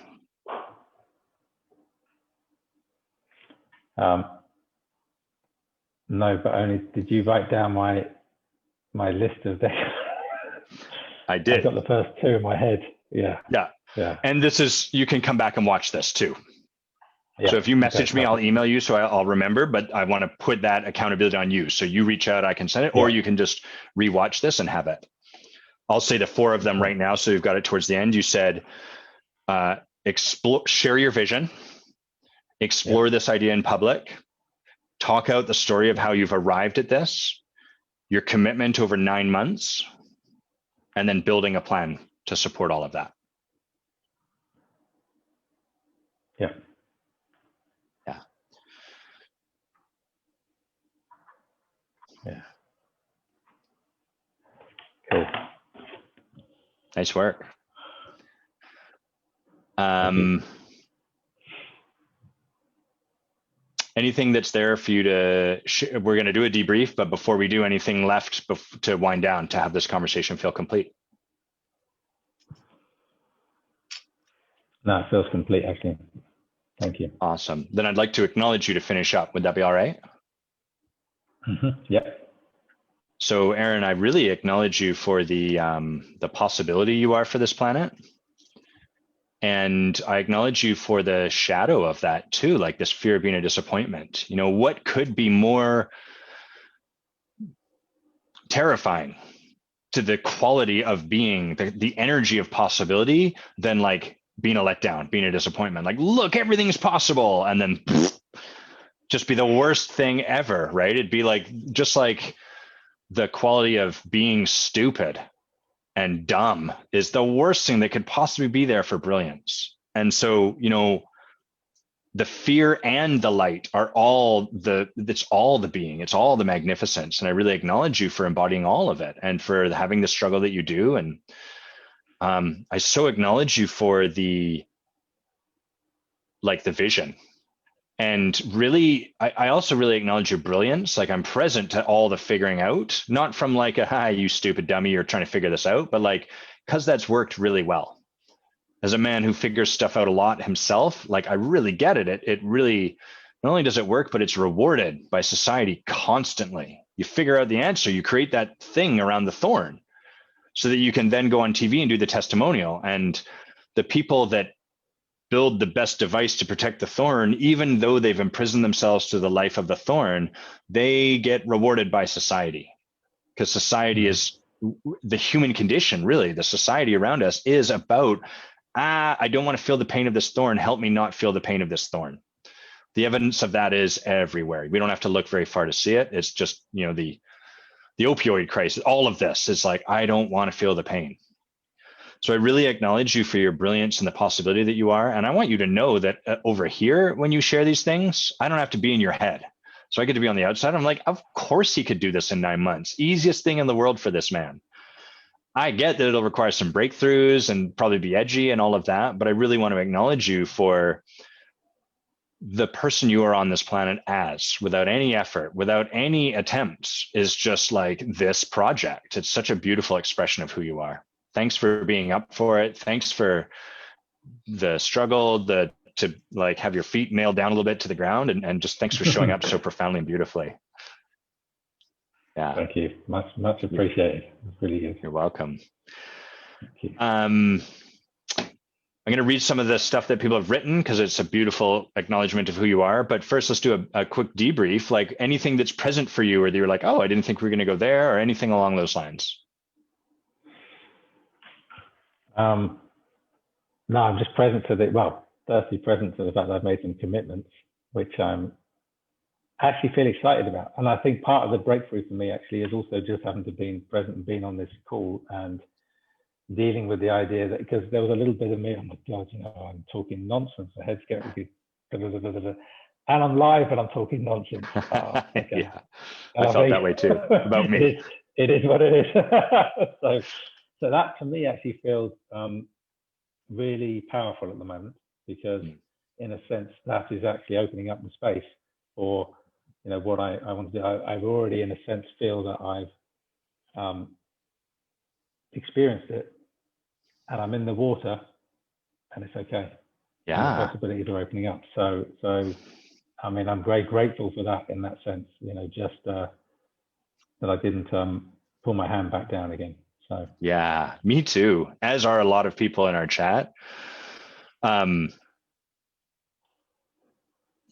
No, but only, did you write down my list of things? I did. I got the first two in my head. Yeah. And this is, you can come back and watch this too. Yeah. So if you message me, I'll email you so I'll remember, but I want to put that accountability on you. So you reach out, I can send it, or you can just rewatch this and have it. I'll say the four of them right now, so you've got it towards the end. You said, share your vision, explore this idea in public, talk out the story of how you've arrived at this, your commitment over 9 months, and then building a plan to support all of that. Yeah. Cool. Nice work. Anything that's there for you to we're going to do a debrief, but before we do, anything left to wind down to have this conversation feel complete? No, it feels complete, actually. Thank you. Awesome. Then I'd like to acknowledge you to finish up. Would that be all right? Yeah. So Aaron, I really acknowledge you for the possibility you are for this planet. And I acknowledge you for the shadow of that too, like this fear of being a disappointment. You know, what could be more terrifying to the quality of being, the energy of possibility than like being a letdown, being a disappointment? Like, look, everything's possible. And then just be the worst thing ever, right? It'd be like, just like the quality of being stupid and dumb is the worst thing that could possibly be there for brilliance. And so, you know, the fear and the light are all it's all the being, it's all the magnificence. And I really acknowledge you for embodying all of it and for having the struggle that you do. And I so acknowledge you for the vision. And really, I also really acknowledge your brilliance. Like, I'm present to all the figuring out, not from like a, hi, you stupid dummy, you're trying to figure this out, but like, because that's worked really well. As a man who figures stuff out a lot himself, like, I really get it. It really, not only does it work, but it's rewarded by society constantly. You figure out the answer, you create that thing around the thorn so that you can then go on TV and do the testimonial. And the people that build the best device to protect the thorn, even though they've imprisoned themselves to the life of the thorn, they get rewarded by society, because society is the human condition. Really, the society around us is about, I don't want to feel the pain of this thorn. Help me not feel the pain of this thorn. The evidence of that is everywhere. We don't have to look very far to see it. It's just, you know, the opioid crisis, all of this is like, I don't want to feel the pain. So I really acknowledge you for your brilliance and the possibility that you are. And I want you to know that over here, when you share these things, I don't have to be in your head. So I get to be on the outside. I'm like, of course he could do this in 9 months. Easiest thing in the world for this man. I get that it'll require some breakthroughs and probably be edgy and all of that, but I really want to acknowledge you for the person you are on this planet as, without any effort, without any attempts, is just like this project. It's such a beautiful expression of who you are. Thanks for being up for it. Thanks for the struggle, to like have your feet nailed down a little bit to the ground, and just thanks for showing up so profoundly and beautifully. Yeah. Thank you. Much appreciated. It's really good. You're welcome. Thank you. I'm going to read some of the stuff that people have written because it's a beautiful acknowledgement of who you are. But first, let's do a quick debrief, like anything that's present for you, or that you're like, oh, I didn't think we were going to go there, or anything along those lines. No, I'm just present to firstly present to the fact that I've made some commitments, which I'm actually feel excited about. And I think part of the breakthrough for me actually is also just having to be present and being on this call and dealing with the idea that, because there was a little bit of me, oh my God, you know, I'm talking nonsense, my head's getting, and I'm live and I'm talking nonsense. Oh, okay. Yeah, I felt that way too about me. It is what it is. So that to me actually feels really powerful at the moment, because in a sense that is actually opening up the space for, you know, what I want to do. I've already in a sense feel that I've experienced it, and I'm in the water and it's okay. Yeah. And the possibilities are opening up. So I mean, I'm very grateful for that in that sense, you know, just that I didn't pull my hand back down again. So yeah, me too, as are a lot of people in our chat.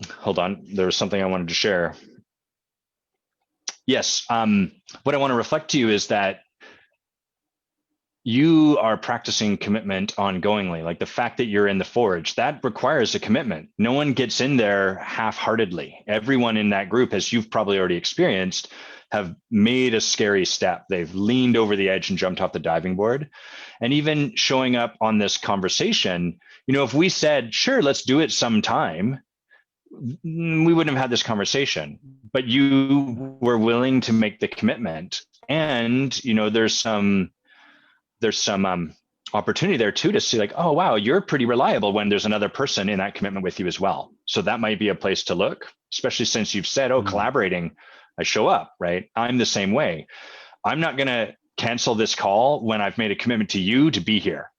Hold on, there was something I wanted to share. Yes, what I want to reflect to you is that you are practicing commitment ongoingly. Like the fact that you're in the forge, that requires a commitment. No one gets in there half-heartedly. Everyone in that group, as you've probably already experienced, have made a scary step. They've leaned over the edge and jumped off the diving board. And even showing up on this conversation, you know, if we said, sure, let's do it sometime, we wouldn't have had this conversation. But you were willing to make the commitment. And, you know, there's some opportunity there too to see like, oh, wow, you're pretty reliable when there's another person in that commitment with you as well. So that might be a place to look, especially since you've said, oh, collaborating, I show up, right? I'm the same way. I'm not going to cancel this call when I've made a commitment to you to be here.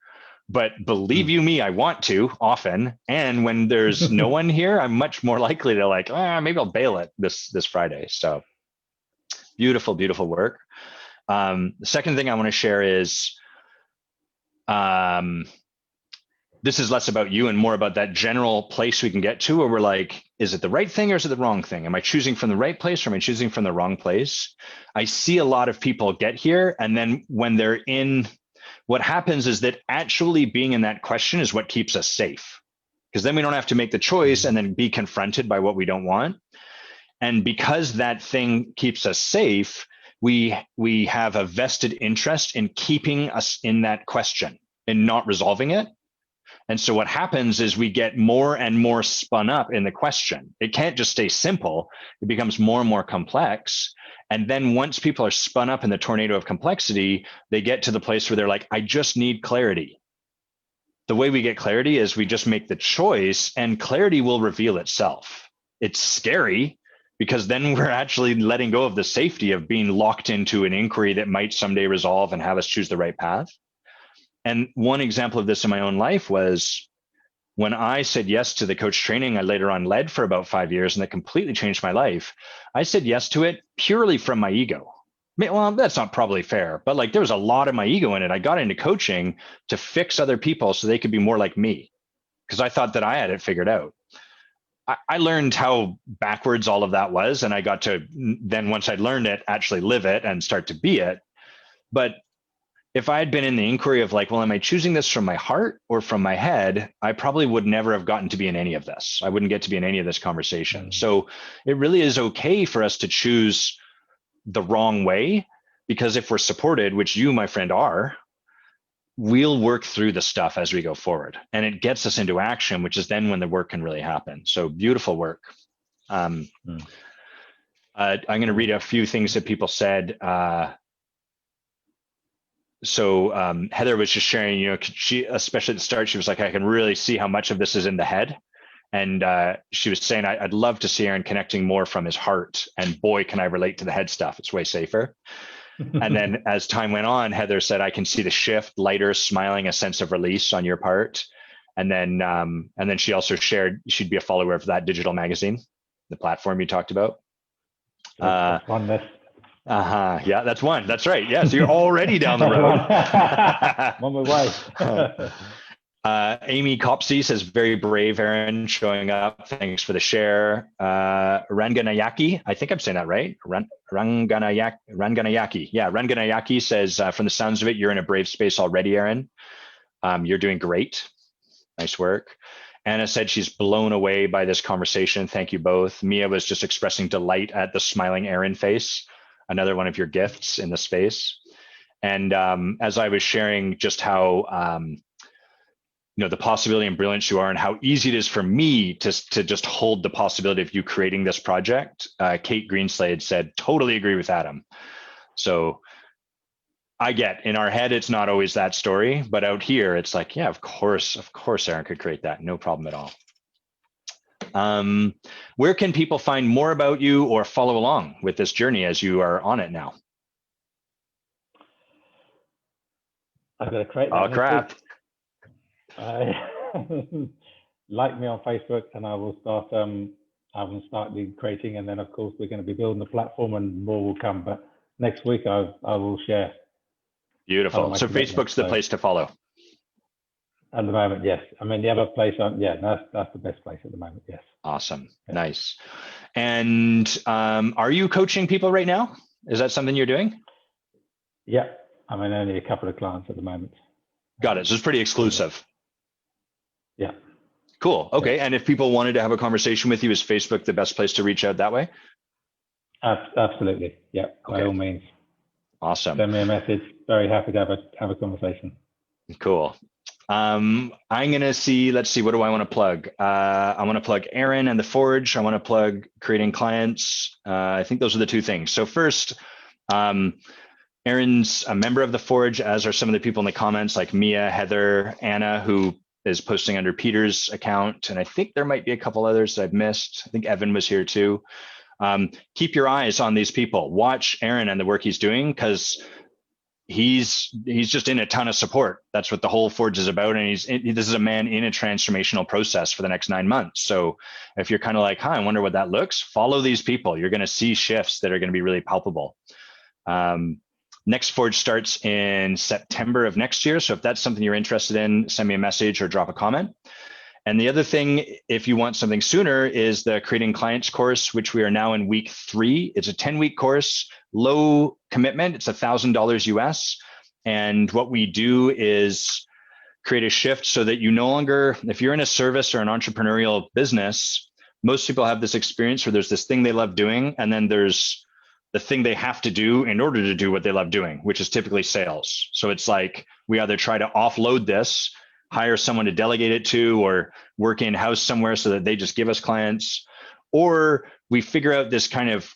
But believe you me, I want to often. And when there's no one here, I'm much more likely to like, maybe I'll bail it this Friday. So Beautiful, beautiful work. The second thing I want to share is, this is less about you and more about that general place we can get to where we're like, is it the right thing or is it the wrong thing? Am I choosing from the right place or am I choosing from the wrong place? I see a lot of people get here, and then when they're in, what happens is that actually being in that question is what keeps us safe, because then we don't have to make the choice and then be confronted by what we don't want. And because that thing keeps us safe, we have a vested interest in keeping us in that question and not resolving it. And so what happens is we get more and more spun up in the question. It can't just stay simple. It becomes more and more complex. And then once people are spun up in the tornado of complexity, they get to the place where they're like, I just need clarity. The way we get clarity is we just make the choice, and clarity will reveal itself. It's scary because then we're actually letting go of the safety of being locked into an inquiry that might someday resolve and have us choose the right path. And one example of this in my own life was when I said yes to the coach training I later on led for about 5 years, and that completely changed my life. I said yes to it purely from my ego. Well, that's not probably fair, but like there was a lot of my ego in it. I got into coaching to fix other people so they could be more like me, because I thought that I had it figured out. I learned how backwards all of that was, and I got to then, once I'd learned it, actually live it and start to be it. But if I had been in the inquiry of like, well, am I choosing this from my heart or from my head? I probably would never have gotten to be in any of this. I wouldn't get to be in any of this conversation. Mm-hmm. So it really is okay for us to choose the wrong way, because if we're supported, which you, my friend, are, we'll work through the stuff as we go forward. And it gets us into action, which is then when the work can really happen. So beautiful work. I'm going to read a few things that people said. So Heather was just sharing, she, especially at the start, she was like, I can really see how much of this is in the head. And she was saying, I'd love to see Aaron connecting more from his heart. And boy, can I relate to the head stuff. It's way safer. And then as time went on, Heather said, I can see the shift, lighter, smiling, a sense of release on your part. And then she also shared she'd be a follower of that digital magazine, the platform you talked about. Yeah, that's one. That's right. Yeah, so you're already down the road. On my way. Amy Copsey says, very brave, Aaron, showing up. Thanks for the share. Ranganayaki, I think I'm saying that right. Ranganayaki. Yeah, Ranganayaki says, from the sounds of it, you're in a brave space already, Aaron. You're doing great. Nice work. Anna said she's blown away by this conversation. Thank you both. Mia was just expressing delight at the smiling Aaron face. Another one of your gifts in the space. And as I was sharing just how, the possibility and brilliance you are, and how easy it is for me to just hold the possibility of you creating this project, Kate Greenslade said, totally agree with Adam. So I get, in our head, it's not always that story, but out here, it's like, yeah, of course, Aaron could create that. No problem at all. Where can people find more about you or follow along with this journey as you are on it now? I've got to create that. Oh, crap. Like me on Facebook, and I will start the creating, and then of course we're going to be building the platform, and more will come. But next week I will share. Beautiful. So Facebook's the place to follow. At the moment, yes. I mean, the other place, that's the best place at the moment, yes. Awesome. Yeah. Nice. And are you coaching people right now? Is that something you're doing? Yeah. I mean, only a couple of clients at the moment. Got it. So it's pretty exclusive. Yeah. Cool. Okay. Yeah. And if people wanted to have a conversation with you, is Facebook the best place to reach out that way? Absolutely. Yeah. Okay. By all means. Awesome. Send me a message. Very happy to have a conversation. Cool. I'm going to see, let's see, what do I want to plug? I want to plug Aaron and the Forge. I want to plug creating clients. I think those are the two things. So first, Aaron's a member of the Forge, as are some of the people in the comments like Mia, Heather, Anna, who is posting under Peter's account. And I think there might be a couple others that I've missed. I think Evan was here too. Keep your eyes on these people. Watch Aaron and the work he's doing, because he's just in a ton of support. That's what the whole Forge is about. And this is a man in a transformational process for the next 9 months. So if you're kind of like, I wonder what that looks, follow these people. You're going to see shifts that are going to be really palpable. Next Forge starts in September of next year. So if that's something you're interested in, send me a message or drop a comment. And the other thing, if you want something sooner, is the Creating Clients course, which we are now in week 3. It's a 10-week course, low commitment. It's $1,000 US. And what we do is create a shift so that you no longer, if you're in a service or an entrepreneurial business, most people have this experience where there's this thing they love doing, and then there's the thing they have to do in order to do what they love doing, which is typically sales. So it's like we either try to offload this, hire someone to delegate it to, or work in-house somewhere so that they just give us clients, or we figure out this kind of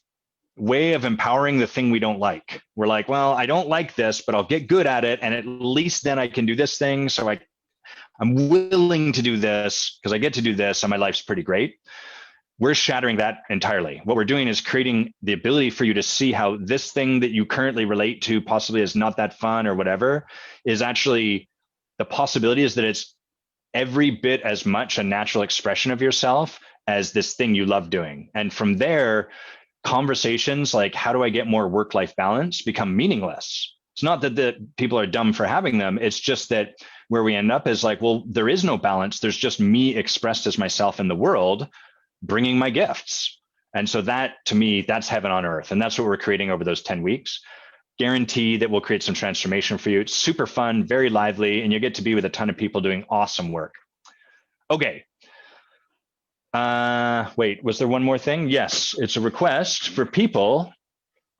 way of empowering the thing we don't like. We're like, well, I don't like this, but I'll get good at it, and at least then I can do this thing. So I'm willing to do this because I get to do this, and my life's pretty great. We're shattering that entirely. What we're doing is creating the ability for you to see how this thing that you currently relate to possibly is not that fun or whatever is actually, the possibility is that it's every bit as much a natural expression of yourself as this thing you love doing. And from there, conversations like, how do I get more work-life balance, become meaningless. It's not that the people are dumb for having them. It's just that where we end up is like, well, there is no balance. There's just me expressed as myself in the world, bringing my gifts. And so that, to me, that's heaven on earth. And that's what we're creating over those 10 weeks. Guarantee that we'll create some transformation for you. It's super fun, very lively, and you get to be with a ton of people doing awesome work. Okay. Wait, was there one more thing? Yes, it's a request for people.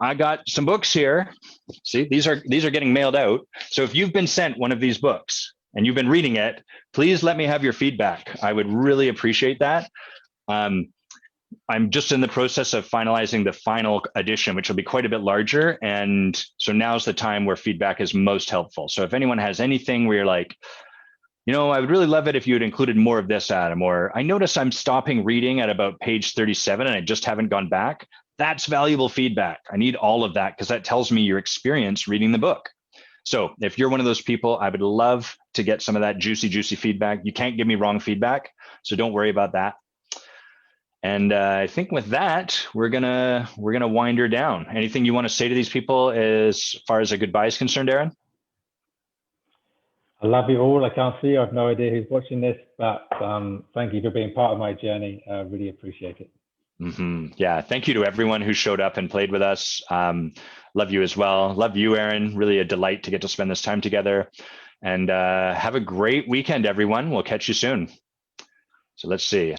I got some books here. See, these are getting mailed out. So if you've been sent one of these books and you've been reading it, please let me have your feedback. I would really appreciate that. I'm just in the process of finalizing the final edition, which will be quite a bit larger. And so now's the time where feedback is most helpful. So if anyone has anything where you're like, I would really love it if you had included more of this, Adam, or I notice I'm stopping reading at about page 37 and I just haven't gone back. That's valuable feedback. I need all of that because that tells me your experience reading the book. So if you're one of those people, I would love to get some of that juicy, juicy feedback. You can't give me wrong feedback, so don't worry about that. And I think with that, we're gonna wind her down. Anything you want to say to these people as far as a goodbye is concerned, Aaron? I love you all. I can't see you. I have no idea who's watching this, but thank you for being part of my journey. I really appreciate it. Yeah, thank you to everyone who showed up and played with us. Love you as well. Love you, Aaron. Really a delight to get to spend this time together. And have a great weekend, everyone. We'll catch you soon. So let's see.